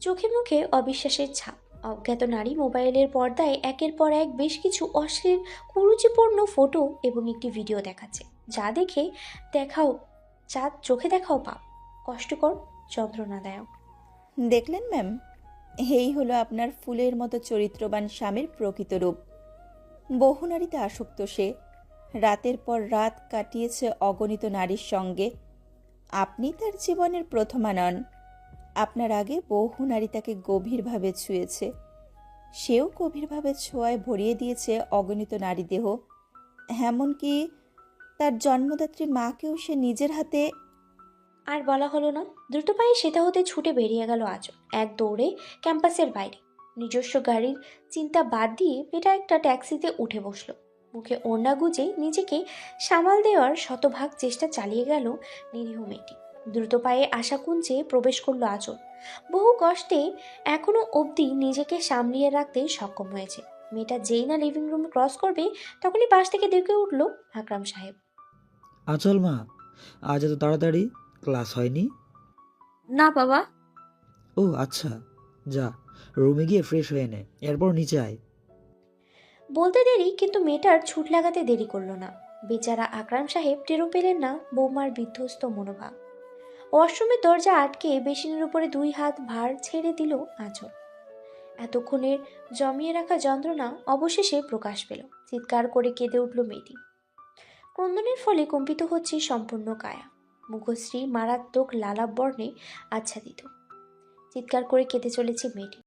চোখে মুখে অবিশ্বাসের ছাপ। অজ্ঞাত নারী মোবাইলের পর্দায় একের পর এক বেশ কিছু অশ্লীল কুরুচিপূর্ণ ফটো এবং একটি ভিডিও দেখাচ্ছে, যা চোখে দেখাও পাপ, কষ্টকর, যন্ত্রণাদায়ক। দেখলেন ম্যাম, এই হলো আপনার ফুলের মতো চরিত্রবান স্বামীর প্রকৃত রূপ। বহু নারীতে আসক্ত সে, রাতের পর রাত কাটিয়েছে অগণিত নারীর সঙ্গে। আপনি তার জীবনের প্রথমা নন। আপনার আগে বহু নারী তাকে গভীরভাবে ছুঁয়েছে, সেও গভীরভাবে ছোঁয়ায় ভরিয়ে দিয়েছে অগণিত নারী দেহ। এমনকি তার জন্মদাত্রী মাকেও সে নিজের হাতে। আর বলা হলো না। দ্রুত পায়ে সেটা হতে ছুটে বেরিয়ে গেল আঁচল, এক দৌড়ে ক্যাম্পাসের বাইরে। নিজস্ব গাড়ির চিন্তা বাদ দিয়ে মেয়েটা একটা ট্যাক্সিতে উঠে বসলো। মুখে ওড়না গুজে নিজেকে সামাল দেওয়ার শতভাগ চেষ্টা চালিয়ে গেল নিরীহ মেয়েটি। দ্রুত পায়ে আশা কুঞ্জে প্রবেশ করলো আঁচল। বহু কষ্টে এখনো অবধি নিজেকে সামলিয়ে রাখতে সক্ষম হয়েছে। মেয়েটা যেই না লিভিং রুম ক্রস করবে, তখনই পাশ থেকে ডেকে উঠল আকরাম সাহেব। আচল মা, আজ এত তাড়াতাড়ি ক্লাস হয়নি? না বাবা। ও আচ্ছা, যা রুমে গিয়ে ফ্রেশ হয়ে নে, এরপর নিচে আয়। বলতে দেরি, কিন্তু মেয়েটার ছুট লাগাতে দেরি করলো না। বেচারা আকরাম সাহেব টেরও পেলেন না বৌমার বিধ্বস্ত মনোভাব। ওয়াশরুমের দরজা আটকে বেসিনের উপরে 2 হাত ভার ছেড়ে দিল আঁচল। এতক্ষণের জমিয়ে রাখা যন্ত্রণা অবশেষে প্রকাশ পেল। চিৎকার করে কেঁদে উঠল মেয়েটি। ক্রন্দনের ফলে কম্পিত হচ্ছে সম্পূর্ণ কায়া, মুখশ্রী মারাত্মক লালাব বর্ণে আচ্ছাদিত। চিৎকার করে কেঁদে চলেছে মেয়েটি।